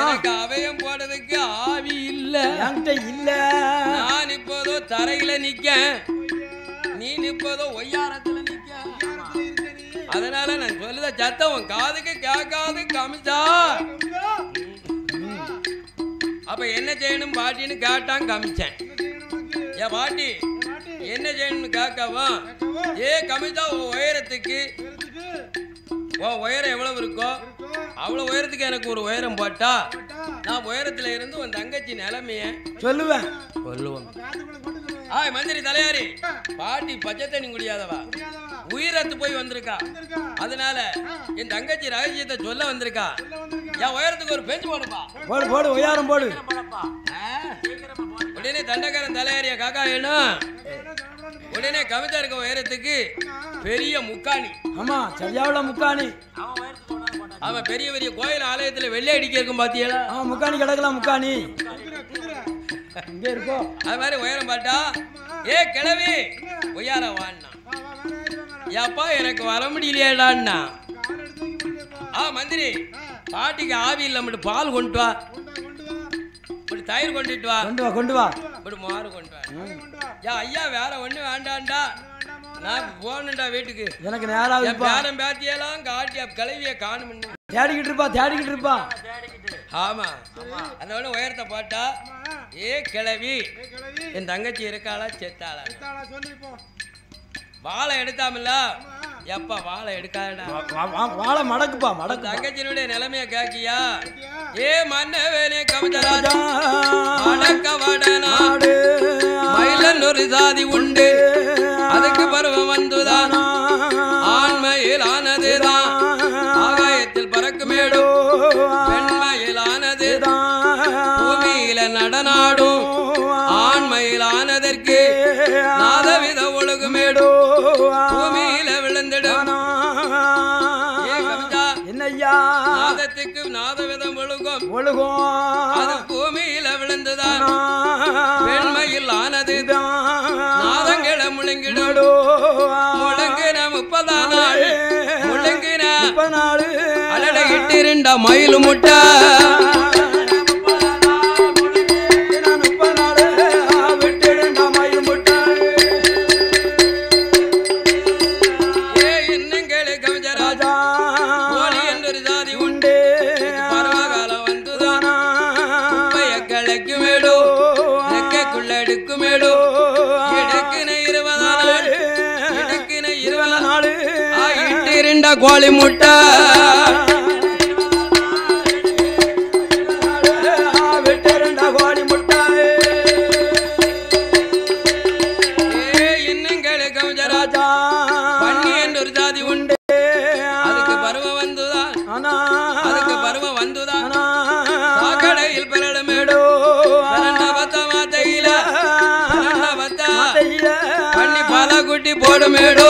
எனக்கு அவயம் போடுறதுக்கு ஆவி இல்ல, நான் இப்போதோ தரையில நிக்க, நீ இப்போதோ ஒய்யாரத்துல நிக்க, அதனால நான் சொல்லுத சத்தம் உன் காதுக்கு கேட்காது கமிச்சா. அப்ப என்ன செய்யணும் பாட்டின்னு கேட்டான். கமிச்சேன். ஏ பாட்டி என்ன செய்யணும்னு கேட்கவா, ஏ கமிச்சா உன் உயரத்துக்கு, உன் உயரம் எவ்வளவு இருக்கோ அவ்வளவு உயரத்துக்கு எனக்கு ஒரு உயரம் போட்டா, நான் உயரத்துல இருந்து உன் தங்கச்சி நிலைமைய சொல்லுவேன். மந்திரி தலையாரி, பாட்டி பச்சை தண்ணி குடியாதவா, உயிரத்து போய் வந்திருக்கா, அதனால என் தங்கச்சி ரகசியத்தை சொல்ல வந்திருக்கா. என் உயரத்துக்கு ஒரு பெஞ்சு போடுப்பா, போடு உயரம் போடு. உடனே தண்டக்காரன் தலையாரிய காக்கா வேணும். உடனே கவிதா இருக்க உயரத்துக்கு பெரிய முக்காணி, ஆமா சரியாவுல முக்காணி, அவன் பெரிய பெரிய கோயில் ஆலயத்துல வெள்ளை அடிக்க இருக்கும் பாத்தியா, முக்காணி கிடக்கலாம், முக்காணி இங்க இருக்கோ. அது மாதிரி உயரம் பாட்டா, ஏ கிழவி உயர வான்னா, ஏப்பா எனக்கு வர முடியலையாடான்னா. மந்திரி பாட்டிக்கு ஆவி இல்ல, மட்டும் பால் கொண்டு வா, இப்படி தயிர் கொண்டுட்டு வா, கொண்டு வா இப்படி மாறு கொண்டு வா. ஐயா வேற ஒண்ணு வேண்டாண்டா, நான் போகணுண்டா வீட்டுக்கு, எனக்கு நேரம் பேரம் பேத்தியெல்லாம் காட்டி கழுவிய காணும், தேடிக்கிட்டு இருப்பா. ஆமா, அதோட உயரத்தை பாட்டா, ஏ கிழவி என் தங்கச்சி இருக்காளா செத்தாளா, வாழை எடுத்தாமல்ல எப்பா வாழை எடுக்காதடா. வாழை மடக்குப்பா மடக்கு. தங்கச்சியினுடைய நிலைமைய கேக்கியா? ஏ மன்னவேனே கவிதராஜா வடக்க வடநாடு மயிலன் ஒரு சாதி உண்டு. அதுக்கு பருவம் வந்துதான் ஆண்மையில் ஆனதுதான் ஆகாயத்தில் பறக்குமேடோ பெண்மையில் ஆனதுதான் பூமியில நடனாடும் ஆண்மையில் ஆனதற்கு நாதவித ஒழுகுமேடோ பூமியில விழுந்திடும். என்னையா நாதத்துக்கு நாதவிதம் ஒழுகும் ஒழுகும் அது பூமியில விழுந்துதான் பெண்மையில் ஆனதுதான் நாதங்களை முழங்கிடும். முழங்கின 30 நாள் முழங்கின 30 நாள் அடட இட்டிருண்ட மயில் முட்டை கோழி முட்டை கோழி முட்டை இன்னும் கவிஞராஜா பண்ணி என்று ஒரு ஜாதி உண்டு. அதுக்கு பருவம் வந்துதான் அதுக்கு பருவம் வந்துதான் கடையில் பிறடமேடோ மாத்தையில பண்ணி பல குட்டி போடுமேடோ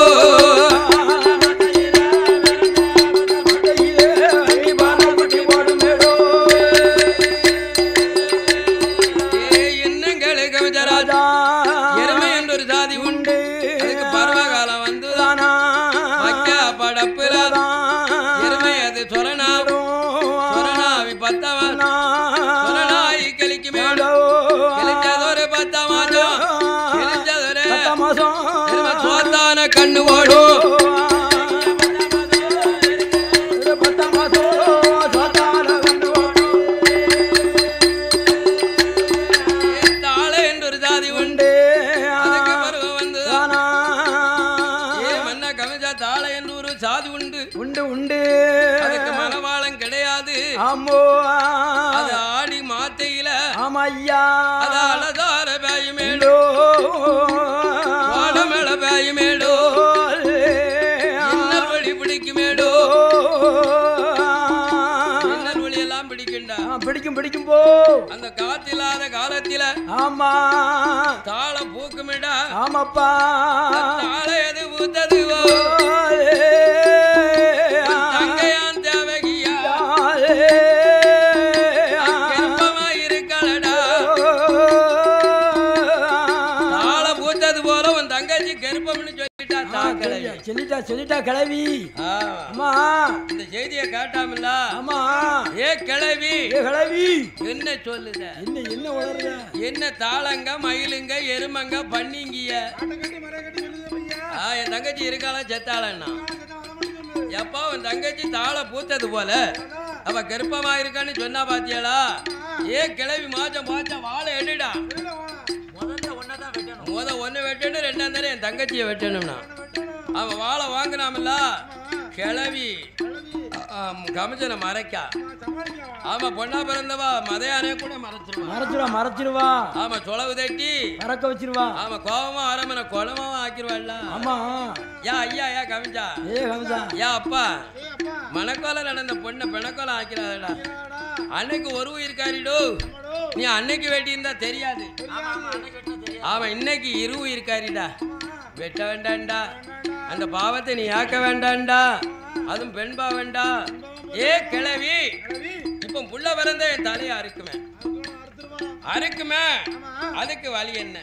கண்ணு ஓடும் தாளை என்று ஒரு ஜாதி உண்டு. அதுக்கு பருவம் வந்து மன்ன கவிஜா தாளை என்று ஒரு ஜாதி உண்டு உண்டு உண்டு. அதுக்கு மனவாளம் கிடையாது. ஆமோ அது ஆடி மாத்தையில ஆமையா அது அழகார பேயுமேடோ வாடமேள பேயுமேடோ இன்னல் வழி பிடிக்குமேடோ இன்னல் வழி எல்லாம் பிடிக்குண்டா பிடிக்கும் பிடிக்கும் போ. அந்த காத்தில்லாத காலத்தில ஆமா தாள பூக்குமேடா ஆமாப்பா தாள எது பூத்ததுவோ தங்கையான் தேவகியா சொல்லிட்டா கிளவி. அம்மா இந்த செய்தியை காட்டாமல்ல. ஆமா ஏ கிளவி கிளவி என்ன சொல்லுத என்ன வளருத என்ன தாளங்க மயிலுங்க எருமங்க பண்ணிங்கிய என் தங்கச்சி இருக்காளா செத்தாளன்னா எப்பா உன் தங்கச்சி தாள பூத்தது போல அவ கருப்பமா இருக்கான்னு சொன்னா பாத்தியாளா? ஏ கிளவி மாச்சம் வாழை எடுடா. முத ஒண்ணு வெட்டணும் ரெண்டாம் தானே என் தங்கச்சியை வெட்டணும்னா அவன் வாழை வாங்கினாமல்ல கிளவி கமிச்சனை மறைக்கா. ஆமா பொண்ணா பிறந்தவா மதையானே கூட மறைச்சிருவா. ஆமா சொலவு தட்டி மறக்க வச்சிருவா. ஆமா கோபமா அரமனை குளமாவும் ஆக்கிருவாள்ல. ஆமா யா ஐயா யா கமிச்சா யா அப்பா மணக்கோல நடந்த பொண்ணை பிணக்கோலம் ஆக்கிறாடா. அன்னைக்கு ஒரு உயிர்காரிடோ நீ அன்னைக்கு வெட்டியிருந்தா தெரியாது. அவன் இன்னைக்கு 2 உயிர்காரிடா வெட்ட வேண்டாண்டா. அந்த பாவத்தை நீ ஆக்க வேண்டாண்டா. அதுவும் பெண் பாவண்டா. ஏ கிளவி இப்ப புள்ள பிறந்த என் தலையை அறுக்குமே அதுக்கு வழி என்ன?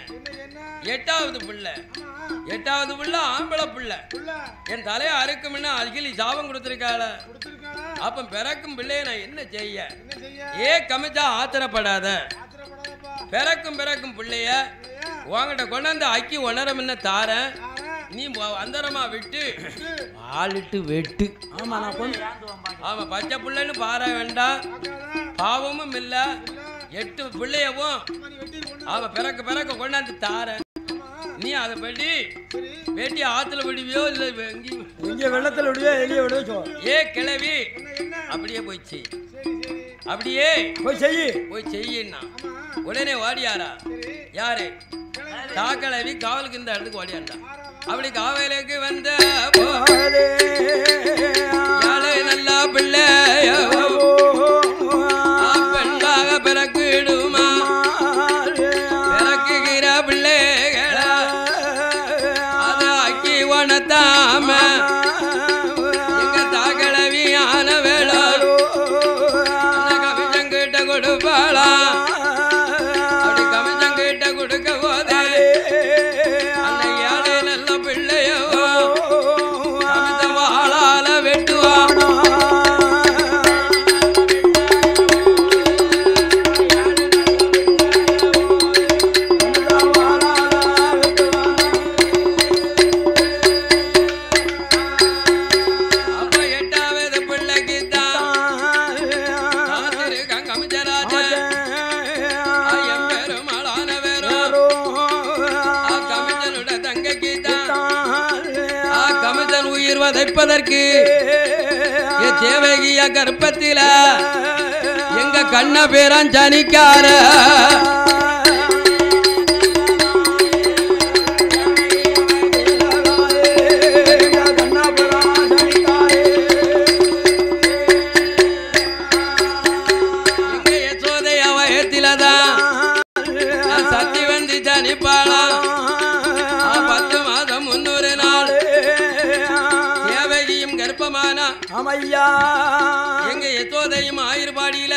8வது புள்ள ஆம்பளை புள்ள என் தலையை அறுக்கும்னா அகிலி சாபம் கொடுத்திருக்காள. அப்ப பிறக்கும் பிள்ளைய நான் என்ன செய்ய? ஏ கமிச்சா ஆத்திரப்படாத. பிறக்கும் பிள்ளைய உங்ககிட்ட கொண்டாந்து அக்கி உணரம்னு தார நீ அந்தரமா விட்டு ஆளிட்டு வெட்டு. ஆமா நான் ஆமா பச்சை பிள்ளைன்னு பார வேண்டாம். பாவமும் இல்ல 8 பிள்ளையவும் அவ பிறக்க கொண்டாந்து தார நீ அதை படி வேட்டி ஆத்துல விடுவியோ இல்ல இங்க வெள்ளத்துல விடுவியோ எலிய விடுவியோ ஏ கிளவி அப்படியே போயிச்சு அப்படியே போய் செய்யின்னா உடனே ஓடியாரா யாரு தாக்கிழவி காவலுக்கு இந்த இடத்துக்கு ஓடியாண்டா அப்படி காவலுக்கு வந்த நல்லா பிள்ளை பெண்ணாக பிறக்கிடுமா பிறக்குகிற பிள்ளைகள அத அக்கி உணத்தாம எங்க தாக்கிழவி ஆன வேளோ அந்த கவிஜங்கிட்ட கொடுப்பாளா அப்படி கவிஜங்கிட்ட கொடுக்க போதே அந்த ஏழை நல்ல பிள்ளையோ கவித வாழால வெட்டுவானோ வதைப்பதற்கு தேவகிய கர்ப்பத்தில எங்க கண்ண பேரான் ஜனிக்கார எங்க யசோதைய வயத்திலதான் சத்தி வந்து ஜனிப்பாளா 10 மாதம் 300 நாள் எங்க யசோதையும் ஆயிரபாடியில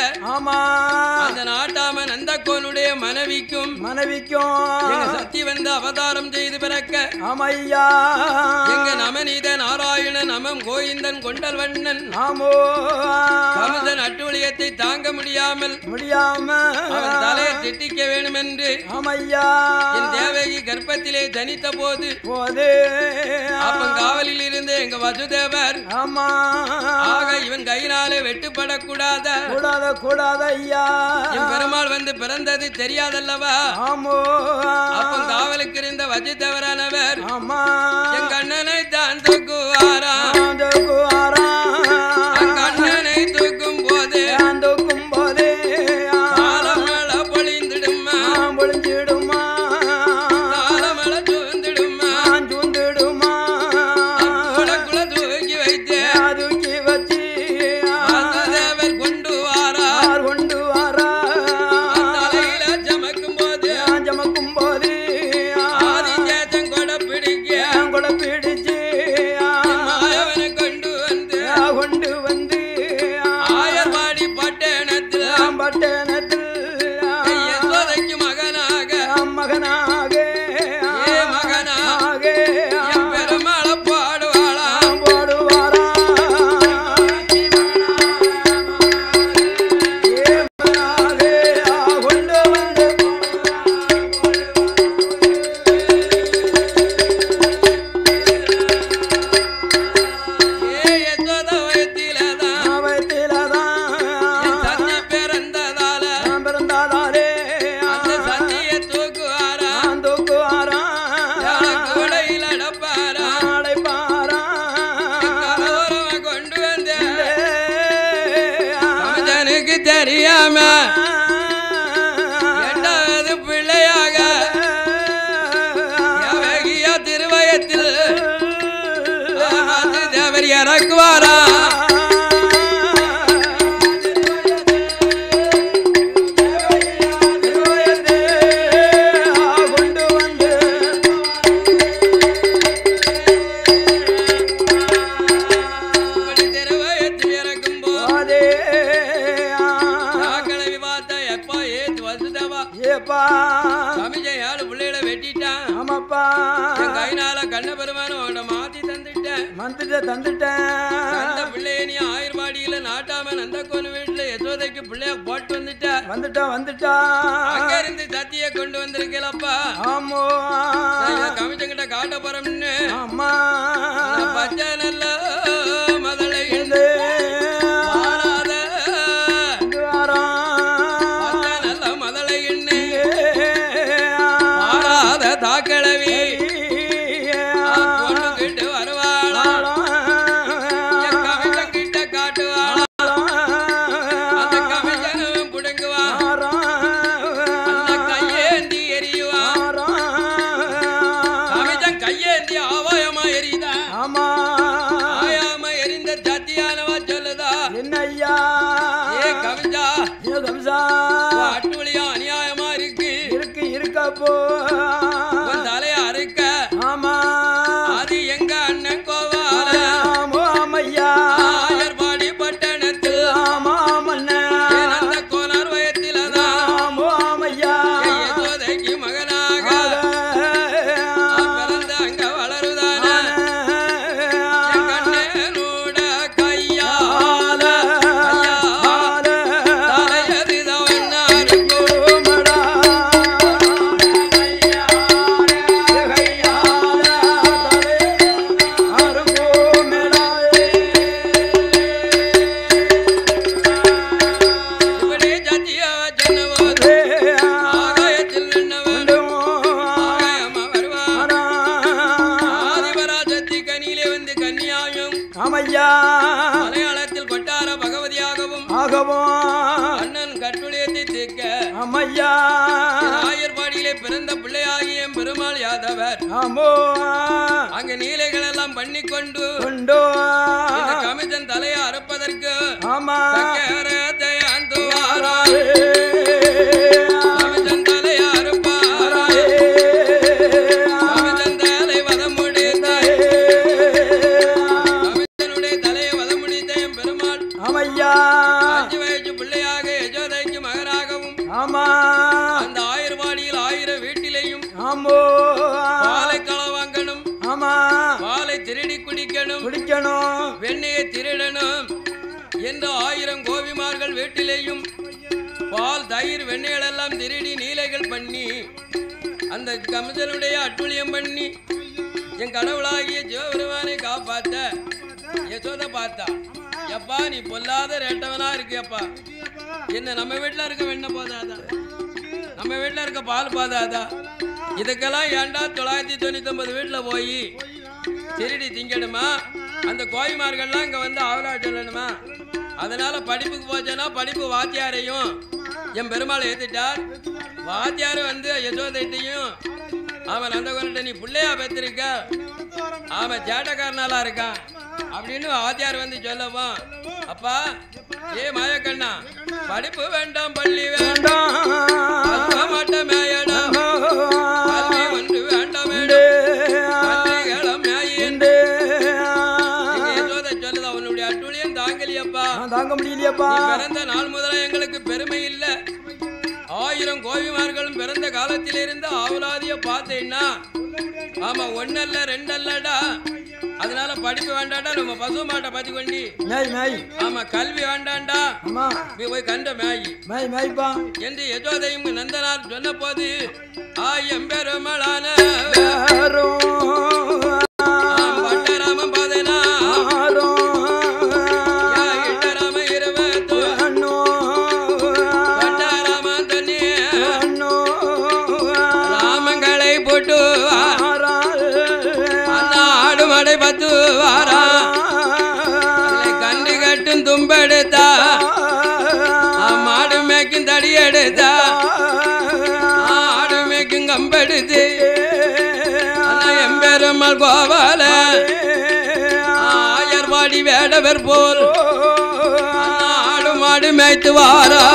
அந்த நாட்டாமன் நந்தகோனுடைய மனைவிக்கும் எங்க சக்தி வந்து அவதாரம் செய்து பிறக்க எங்க நமநீத நாராயணன் நமம் கோவிந்தன் கொண்டல்வண்ணன் கமுதன் அட்டுழியத்தை தாங்க முடியாமல் அவன் தலையை திட்டிக்க வேண்டும் என்று என் தேவகி கர்ப்பத்திலே ஜனித்த போது அப்பன் காவலில் இருந்து எங்க வசுதேவர் ஆக இவன் கையினாலே வெட்டுப்படக்கூடாத ஐயா என் பெருமாள் வந்து பிறந்தது தெரியாதல்லவா அப்பன் காவலுக்கு இருந்த வசுதேவரானவர் என் கண்ணனை தான் தூக்குவாரா கண்ணனை தூக்கும் போது காலமழை பொழிந்திடுமா காலமழை சூழ்ந்திடுமா தூக்கி வைத்து தேவர் கொண்டு வாரா தலையில ஜமக்கும் போது ஆதிஜேதன் கொடை பிடிச்சு மாயவனை கொண்டு வந்து ஆயர்வாடி பட்டணத்தில் யசோதைக்கு மகனாக என் பெருமாளை பாடுவாளா தெரியாம 2வது பிள்ளையாக திருவயத்தில் தேவர் இறக்குவாரா பிள்ளைகளை வெட்டிட்டான் கைனால கண்ண பெருமானோட மாத்தி தந்துட்டேன் அந்த பிள்ளைய நீ ஆயிரபாடியில நாட்டாம நந்தகோன் வீட்டுல யசோதைக்கு பிள்ளைய போட்டு வந்துட்டா அங்க இருந்து சத்திய கொண்டு வந்திருக்கலப்பா கமிச்சங்கிட்ட காட்ட போறோம்னு பச்சை நல்ல மதலை நல்ல மதலை தாக்களவி அண்ணன் கட்டுடையத்தை தீர்க்க அம்மையா ஆயர்பாடியிலே பிறந்த பிள்ளையாகிய பெருமாள் யாதவர் அங்க நீலைகள் எல்லாம் பண்ணிக்கொண்டு கமிதன் தலையை அறுப்பதற்கு கமிதன் தலையை அறுப்பார் கமிதன் தலை வதம் முடித்த கமிதனுடைய தலையை வதம் முடித்த என் பெருமாள் 5 வயசு பிள்ளையாக யசோதைக்கு மகனாகவும் அந்த ஆயர்வாடியில் 1000 வீட்டிலேயும் பாலை களவாங்கணும் பாலை திருடி குடிக்கணும் வெண்ணையை திருடணும் என்று 1000 கோபிமார்கள் வீட்டிலேயும் பால் தயிர் வெண்ணெய்கள் எல்லாம் திருடி நீலைகள் பண்ணி அந்த கமிதனுடைய அட்டுழியம் பண்ணி என் கடவுளாகிய சிவபெருமானை காப்பாத்த யசோதை பார்த்தா எப்பா நீ பொல்லாத ரேட்டவனா இருக்கியப்பா என்ன நம்ம வீட்டுல இருக்க வெண்ணெய் போதாதா நம்ம வீட்டுல இருக்க பால் போதாதா இதுக்கெல்லாம் ஏண்டா 999 வீட்டுல போய் திருடி திங்கணுமா அந்த கோயிமார்கள்லாம் இங்க வந்து ஆவலா சொல்லணுமா அதனால படிப்புக்கு போச்சேன்னா படிப்பு வாத்தியாரையும் என் பெருமாளை ஏத்துட்டார் வாத்தியாரு வந்து யசோதைட்டையும் அவன் அந்த கொண்ட நீ பிள்ளையா பெற்றிருக்க அவன் சேட்டக்காரனாலா இருக்கான் அப்படின்னு வாத்தியார் வந்து சொல்லவும் அப்பா ஏ மாயக்கண்ணா படிப்பு வேண்டாம் பள்ளி வேண்டாம் மாட்ட மேயடா கல்வி ஒன்று வேண்டாம் சொல்லுது அவனுடைய அட்டுழியம் தாங்கலியப்பா தாங்க முடியலையப்பா பிறந்த நாள் முதல்ல எங்களுக்கு பெருமை இல்ல 1000 கோபிமார்களும் பிறந்த காலத்திலிருந்து ஆவலாதிய பார்த்தேன்னா ஆமா 1 அல்ல 2 அல்லடா அதனால படிப்பு வேண்டாண்டா நம்ம பசு மாட்டை பத்தி கொண்டி ஆமா கல்வி வேண்டாண்டா போய் கண்ட மேய்ப்பா என்று யசோதையும் நந்தனார் சொன்ன போது எம்பெருமளான பட்டராமன் பாதனா பத்து வாரா கண்டு கட்டும் தும்பெடுத்தா மாடு மேய்க்கும் தடி எடுத்தா ஆடு மேய்க்கும் கம்பெடுத்து எம்பெருமாள் கோபால ஆயர்வாடி வேடவர் போல் ஆடு மாடு மேய்த்து வாரா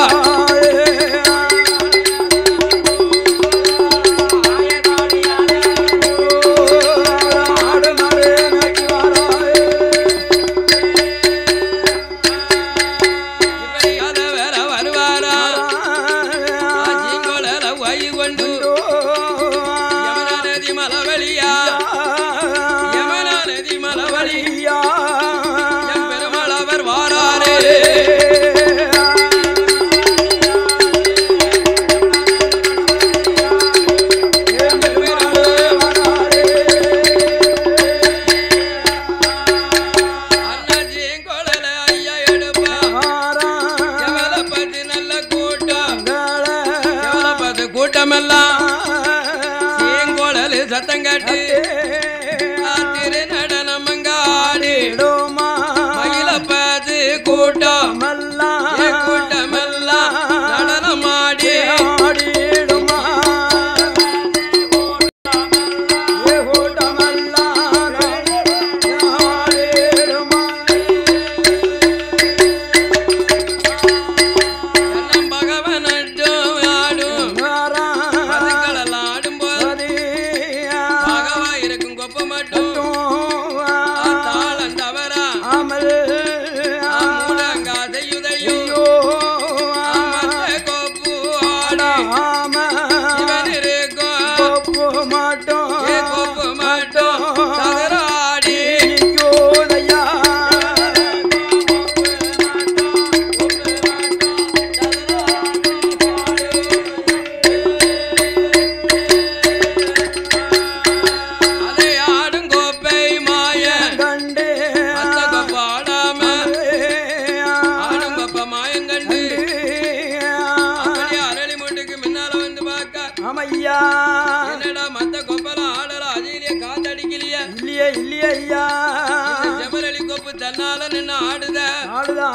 தன்னால நின்னு ஆடுத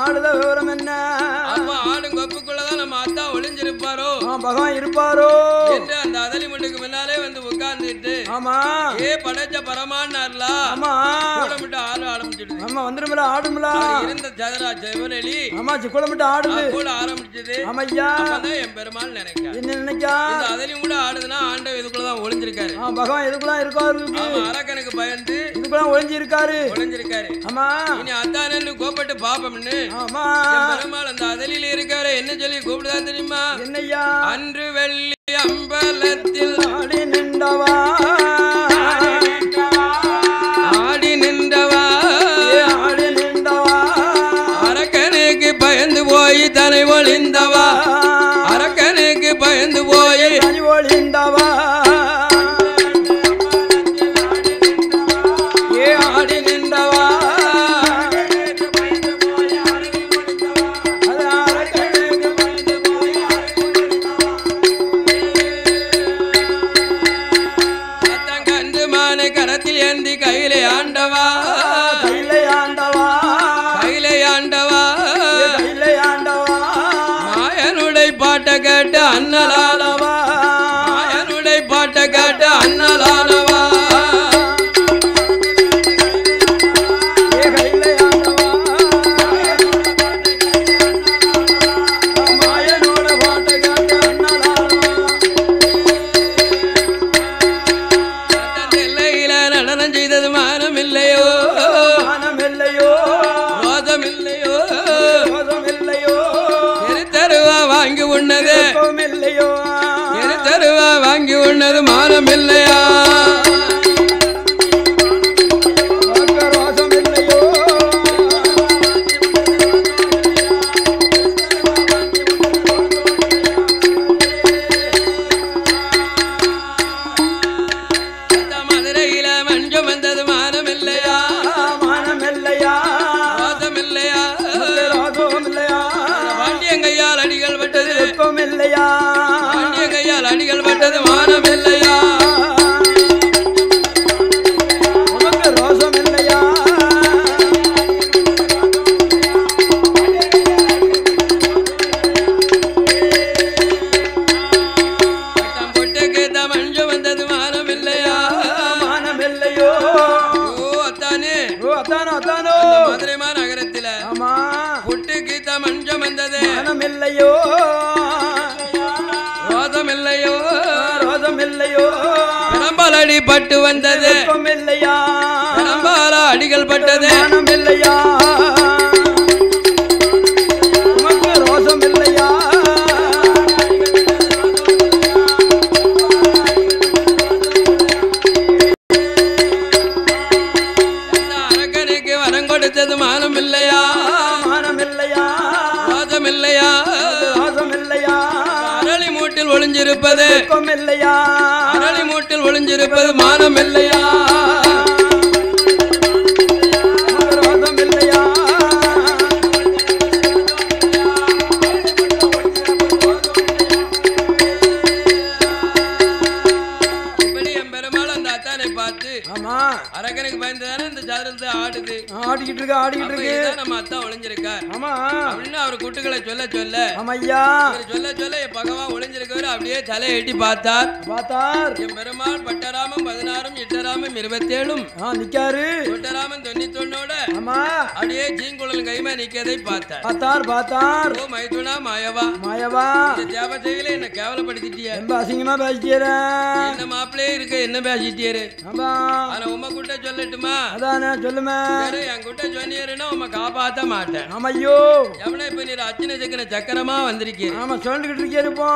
ஆடுத விவரம் என்ன? அப்ப ஆடும் கொப்புக்குள்ளதான் நம்ம அத்தா ஒளிஞ்சிருப்பாரோ பகவான் இருப்பாரோ என்று அந்த அதலி முண்டுக்கு முன்னாலே வந்து உட்கார்ந்துட்டு ஆமா ஏ படைச்ச பரமான்னார்ல ஆமா கூடமிட்டு ஆட ஆரம்பிச்சிடுது. ஆமா வந்துருமில்ல ஆடுமில்ல இருந்த ஜதரா ஜெவரலி ஆமா கூடமிட்டு ஆடுது கூட ஆரம்பிச்சது. ஆமா ஐயா அப்பதான் என் பெருமாள் நினைக்க என்ன நினைக்கா இந்த அதலி கூட ஆடுதுன்னா ஆண்டவ இதுக்குள்ளதான் ஒளிஞ்சிருக்காரு. பகவான் எதுக்குலாம் இருக்காரு? ஆமா அரக்கனுக்கு பயந்து இதுக்குலாம் ஒளிஞ்சிருக்காரு. ஆமா இனி அத்தானு கூப்பிட்டு பாப்பம்னு ஆமா என் பெருமாள் அந்த அதலில இருக்காரு என்ன சொல்லி கூப்பிடுதா தெரியுமா? என்னையா? அன்று வெள்ளி அம்பலத்தில் ஆடி நின்றவா ஆடி நின்றவா அரக்கனுக்கு பயந்து போய் தனை ஒளிந்தவா அரக்கனுக்கு பயந்து போய் தனி ஒளிந்தவா ஆடி நின்றவா கரத்தில் ஏந்தி கையிலே ஆண்டவா மாயனுடைய பாட்ட கேட்டு அண்ணலானவா மாயனுடைய பாட்ட கேட்டு அண்ணலானவா வாங்கி உண்ணது மானம் இல்லையா மதுரையில மஞ்சம் வந்தது மானம் இல்லையா ரோசம் இல்லையா பாண்டியங்கையால் அடிகள் பட்டது இல்லையா பாண்டியங்கையால் அடிகள் பட்டது மானம் இல்லையா ரோசம் இல்லையா பொட்டுக்கு மஞ்சம் வந்தது மானம் இல்லையா மதுரை மாநகரத்தில் பொட்டுக்கு மஞ்சம் வந்தது இல்லையோ ரோதம் இல்லையோ கடம்பாலடி பட்டு வந்தது இல்லையா கடம்பால அடிகள் பட்டது இல்லையா ரோசம் இல்லையா அரக்கனுக்கு வரம் கொடுத்தது மானம் இல்லையா ரோசம் இல்லையா அரளி மூட்டில் ஒளிஞ்சிருப்பது இல்லையா அரளி மூட்டில் ஒளிஞ்சிருப்பது மானம் இல்லையா ரோசம் இல்லையா இப்படி என் பெருமாள் அந்த அத்தானை பார்த்து ஆமா அரக்கனுக்கு பயந்துதானே இந்த ஜாதகத்தை ஆடிக்கிட்டு இருக்கு நம்ம அத்தா ஒளிஞ்சிருக்கார் ஆமா அப்படின்னு அவர் குட்டுகளை சொல்ல ஆமையா சொல்ல என் பகவான் ஒளிஞ்சிருக்கவர் அப்படியே தலையை எட்டி பார்த்தார் என் பெருமாள் பட்டராமம் 16 எட்டராமம் 27 நிக்காரு ஒட்டராமம் 91 ஆமா அப்படியே ஜீங்குழல் கைமா நிக்கதை பார்த்தார் ஓ மைதுனா மாயவா இந்த தேவதையில என்ன கேவலப்படுத்திட்டிய ரொம்ப அசிங்கமா பேசிட்டீர என்ன மாப்பிளே இருக்கு என்ன பேசிட்டியரு ஆமா ஆனா உம்ம கிட்ட சொல்லட்டுமா அதானே சொல்லுமே என் கிட்ட சொன்னீருன்னா உம்ம காப்பாத்த மாட்டேன் ஆமையோ எவனே இப்ப நீர் அச்சனை சக்கன சக்கரமா வந்திருக்கீங்க ஆமா சொல்லிக்கிட்டு இருக்கீங்க இப்போ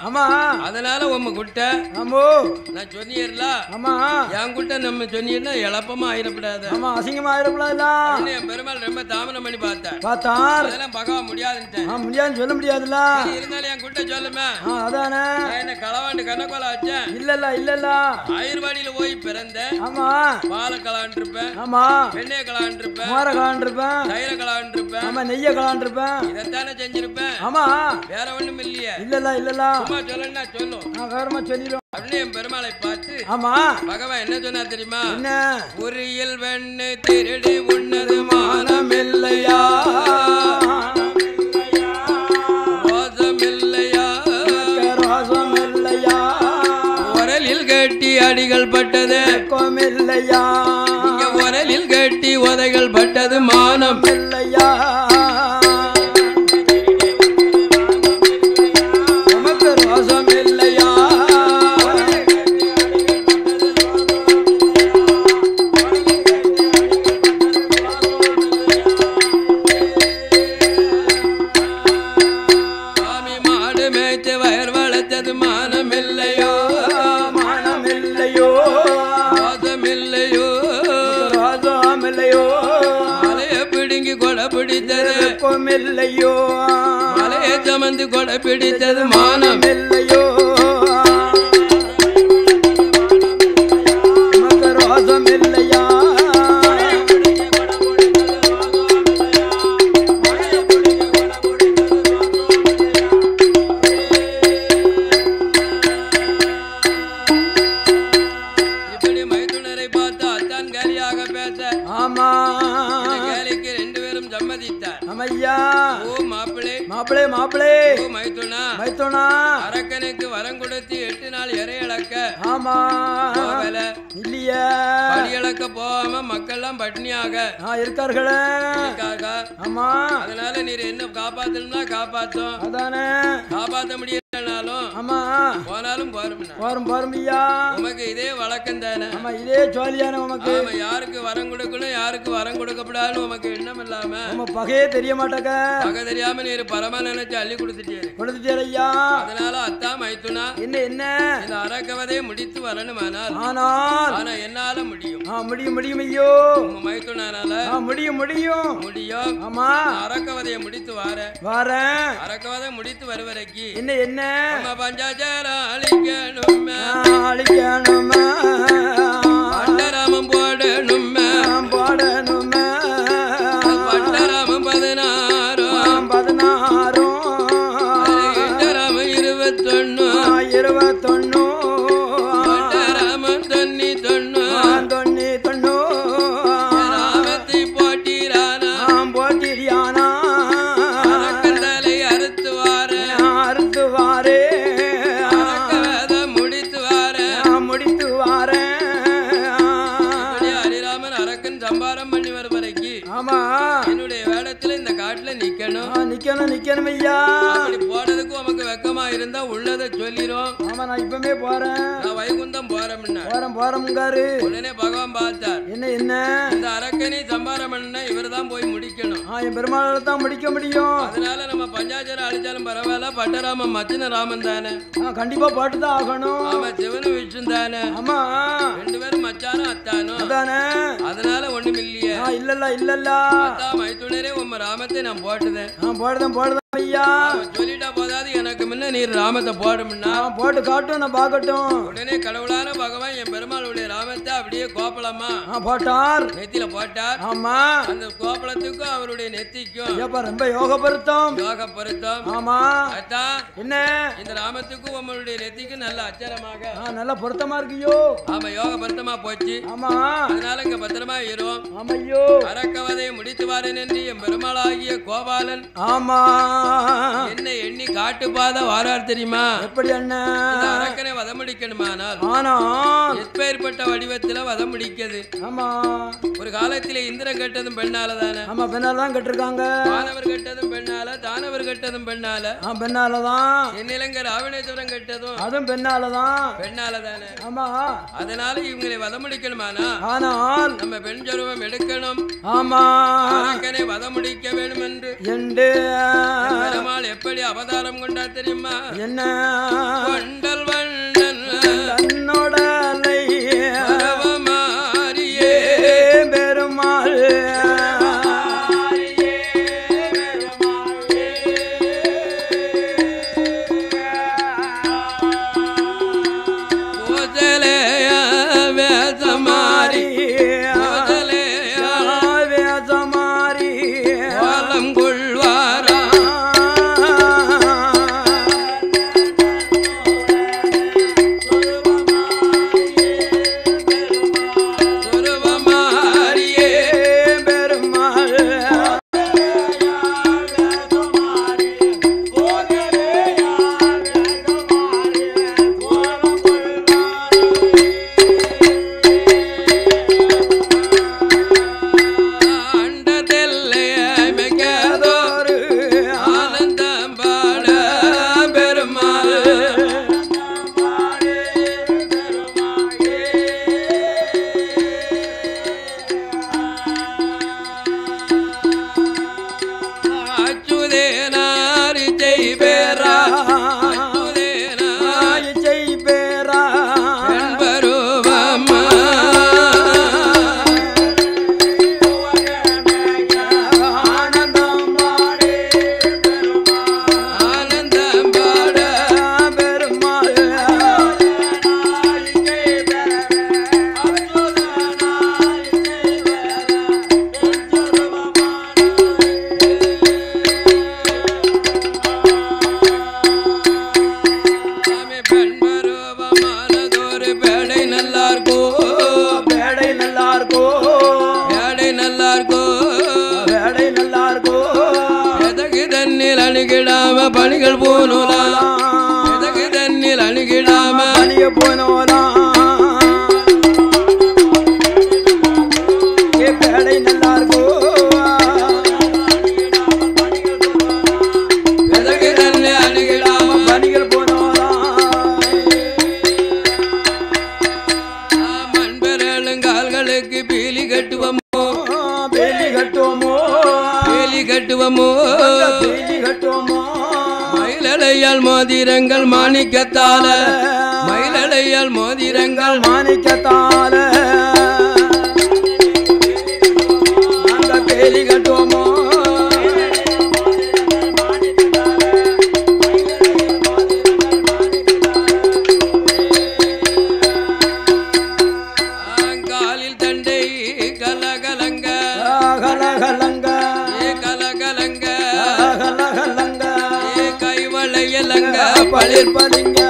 ஆமா அதனால உம்ம கிட்ட ஆமோ நான் சொன்னீர்ல ஆமா என் கிட்ட நம்ம சொன்னீர்னா இழப்பமா ஆயிடப்படாது ஆமா அசிங்கமா ஆயிடப்படாதுல என் பெருமாள் ரொம்ப தாமனம் பண்ணி பார்த்தார் அதெல்லாம் பகவான் முடியாதுன்ட்டேன் முடியாதுன்னு சொல்ல முடியாதுல்ல இருந்தாலும் என் கிட்ட சொல்லுமே அதானே என்ன களவாண்டு கண்ணக்கோல வச்சேன் இல்ல ஆயிரவாடியில போய் பிறந்த ஆமா பால களவாண்டு இருப்பேன் ஆமா பெண்ணே கலாண்டிருப்பேன், மோர கலாண்டிருப்பேன், தயிர கலாண்டிருப்பேன், ஆமா நெய்ய கலாண்டிருப்பேன். இதைத்தானே செஞ்சிருப்பேன். ஆமா வேற ஒண்ணும் இல்லையே. இல்லல்ல இல்லல்ல சும்மா சொல்லணும்னா சொல்லும். நான் வேறமா சொல்லிடும். அப்படின்னு என் பெருமாளை பார்த்து ஆமா பகவான் என்ன சொன்னா தெரியுமா? என்ன உரியில் வெண்ணு திருடி உண்ணது மானம் இல்லையா, ரோசம் இல்லையா, ரோசம் இல்லையா, உரலில் கட்டி அடிகள் பட்டது இல்லையா, இங்க உரலில் கட்டி உதைகள் பட்டது மானம் இல்லையா, நமக்கு ரோசம் இல்லையா. இல்லையோ மலையை சமந்து கொடை பிடித்தது மானம் இல்லையோ, நமக்கு ரோசம் இல்லையா. இப்படி மைத்துனரை பார்த்து அத்தான் கேலியாக பேச ஆமா கேலிக்கு 2 பேரும் சம்மதித்தார். ஐயா ஓ மாப்பிளே மாப்பிளே மாப்பிளே, ஓ மைத்துனா மைத்துனா, அரக்கனுக்கு வரம் கொடுத்து 8 நாள் இறையளக்க ஆமா போகல இல்லையே, படியளக்க போகாம மக்கள்லாம் பட்னியாக இருக்கார்களே. ஆமா அதனால நீர் என்ன காப்பாத்தணும்னா காப்பாத்தோம், அதானே காப்பாத்த முடியலனாலும் ஆமா போனாலும் போரும் போரும் போரும் ஐயா. உமக்கு இதே வழக்கம் தானே. ஆமா இதே ஜாலியான உமக்கு. ஆமா யாருக்கு வரம் கொடுக்கணும் யாருக்கு வரம் கொடுக்கப்படாதுன்னு உமக்கு எண்ணம் இல்லாம நம்ம பகையே தெரிய மாட்டாங்க, பகை தெரியாம நீர் பரமா நினைச்சு அள்ளி கொடுத்துட்டீரு கொடுத்துட்டே ஐயா. அதனால அத்தா மைத்துனா என்ன என்ன இந்த அரக்கவதையை முடித்து வரணுமானால் ஆனால் ஆனா என்னால முடியும். முடியும் முடியும் ஐயோ, உங்க மைத்துனால முடியும் முடியும் முடியும். ஆமா அரக்கவதையை முடித்து வரேன். அரக்கவதை முடித்து வருவரைக்கு என்ன என்ன நம்ம பஞ்சாச்சாரம் அழிக்கணுமே, அழிக்கணுமே, பட்டராமம் போடணுமே, போடணுமே, பட்டராமம் 16 16 பட்டராமம் 21 21 பட்டராமம் 90 ராமத்தை போட்டிரானா போட்டிரியானா, அரக்கந்தலை அறுத்துவாரு அரக்கவதை முடித்து வாரேன். இப்படி ஹரிராமன் அரக்கன் சம்பாரம் பண்ணி வருவரைக்கு ஆமா என்னுடைய வேடத்துல இந்த காட்டுல நிக்கணும். நிக்கணும் ஐயா. அப்படி போனதுக்கு உமக்கு வெக்கமா இருந்தா உள்ளதை சொல்லிரும். ஆமா நான் இப்பவே போறேன், நான் வைகுந்தம் போறேன்னா போறோம்காரு. உடனே பகவான் பார்த்தார். என்ன என்ன இந்த அரக்கனை சம்பாரம் பண்ண இவர் தான் போய் முடிக்கணும். என் பெருமாளால தான் முடிக்க முடியும். அதனால நம்ம பஞ்சாச்சரம் அழிச்சாலும் பரவாயில்ல, பட்டராமன் மச்சின ராமன் தானே, கண்டிப்பா பாட்டு தான் ஆகணும். ஆமா சிவனு விஷ்ணு தானே, ஆமா 2 பேரும் மச்சானும் அத்தானும். அதானே அதனால ஒண்ணும் இல்லையே. இல்லல்ல அத்தா மைத்துனரே உம்ம ராமத்தை நான் போட்டுதேன். போடுதான் ஐயா. சொல்லிட்டா போதாது, எனக்கு முன்ன நீர் ராமத்தை போடும்னா போட்டு காட்டும், நான் பாக்கட்டும். உடனே கடவுளான பகவான் என் பெருமாளுடைய ராமத்தை அப்படியே கோப்பலமா போட்டார், நெத்தியில போட்டார். ஆமா அந்த கோப்பலத்துக்கும் அவருடைய நெத்திக்கும் ரொம்ப யோக பொருத்தம். ஆமா அத்தா என்ன இந்த ராமத்துக்கும் உங்களுடைய நெத்திக்கும் நல்ல அச்சரமாக நல்ல பொருத்தமா இருக்கியோ. ஆமா யோக பொருத்தமா போச்சு. ஆமா அதனால இங்க பத்திரமா ஏறும். ஆமையோ அரக்கவதையை முடித்து வாரேன் என்று என் பெருமாளாகிய கோபாலன் ஆமா என்ன எண்ணி காட்டு பாத வாரார் தெரியுமா? எப்படி அண்ணா அரக்கனை வதம் முடிக்கணுமானால் எப்பேற்பட்ட வடிவத்துல வதம் முடிக்கிறது. ஆமா ஒரு காலத்திலே இந்திரன் கட்டதும் பெண்ணாலதானே. ஆமா பெண்ணாலதான் கட்டிருக்காங்க. வானவர் கட்டதும் பெண்ணால, தானவர் கட்டதும் பெண்ணால, பெண்ணாலதான். என்னிலங்க ராவணேஸ்வரன் கட்டதும் அதுவும் பெண்ணாலதானே. ஆமா அதனால இவங்களை வதம் முடிக்கணுமானா ஆனால் நம்ம பெண் ஜருவம் எடுக்கணும். ஆமா அரக்கனை வதம் முடிக்க வேண்டும் என்று பெருமாள் எப்படி அவதாரம் கொண்டா தெரியுமா? என்ன கொண்டல் வண்ணன் தன்னோடலை மாறியே பெருமாள் பணிகள் போனோலாம் எதகு தண்ணில் அணுகிடாம பணிய போனோலாம் பேடை நல்லா எதகு தண்ணி அணுகிடாம பணிகள் போனோலாம் மண்பெருங்கால்களுக்கு பீலி கட்டுவமோ பேலி கட்டுவோமோ பீலி கட்டுவமோ பேலி கட்டுவோமோ மயிலலையால் மோதிரங்கள் மாணிக்கத்தால மயிலலையால் மோதிரங்கள் மாணிக்கத்தால நாங்க பேலி கட்டுவோமோ காலில் தண்டை கலகலங்க கலகலங்க ஏ கலகலங்க கலகலங்க ஏ கைவளையலங்க பளிர் பளிங்க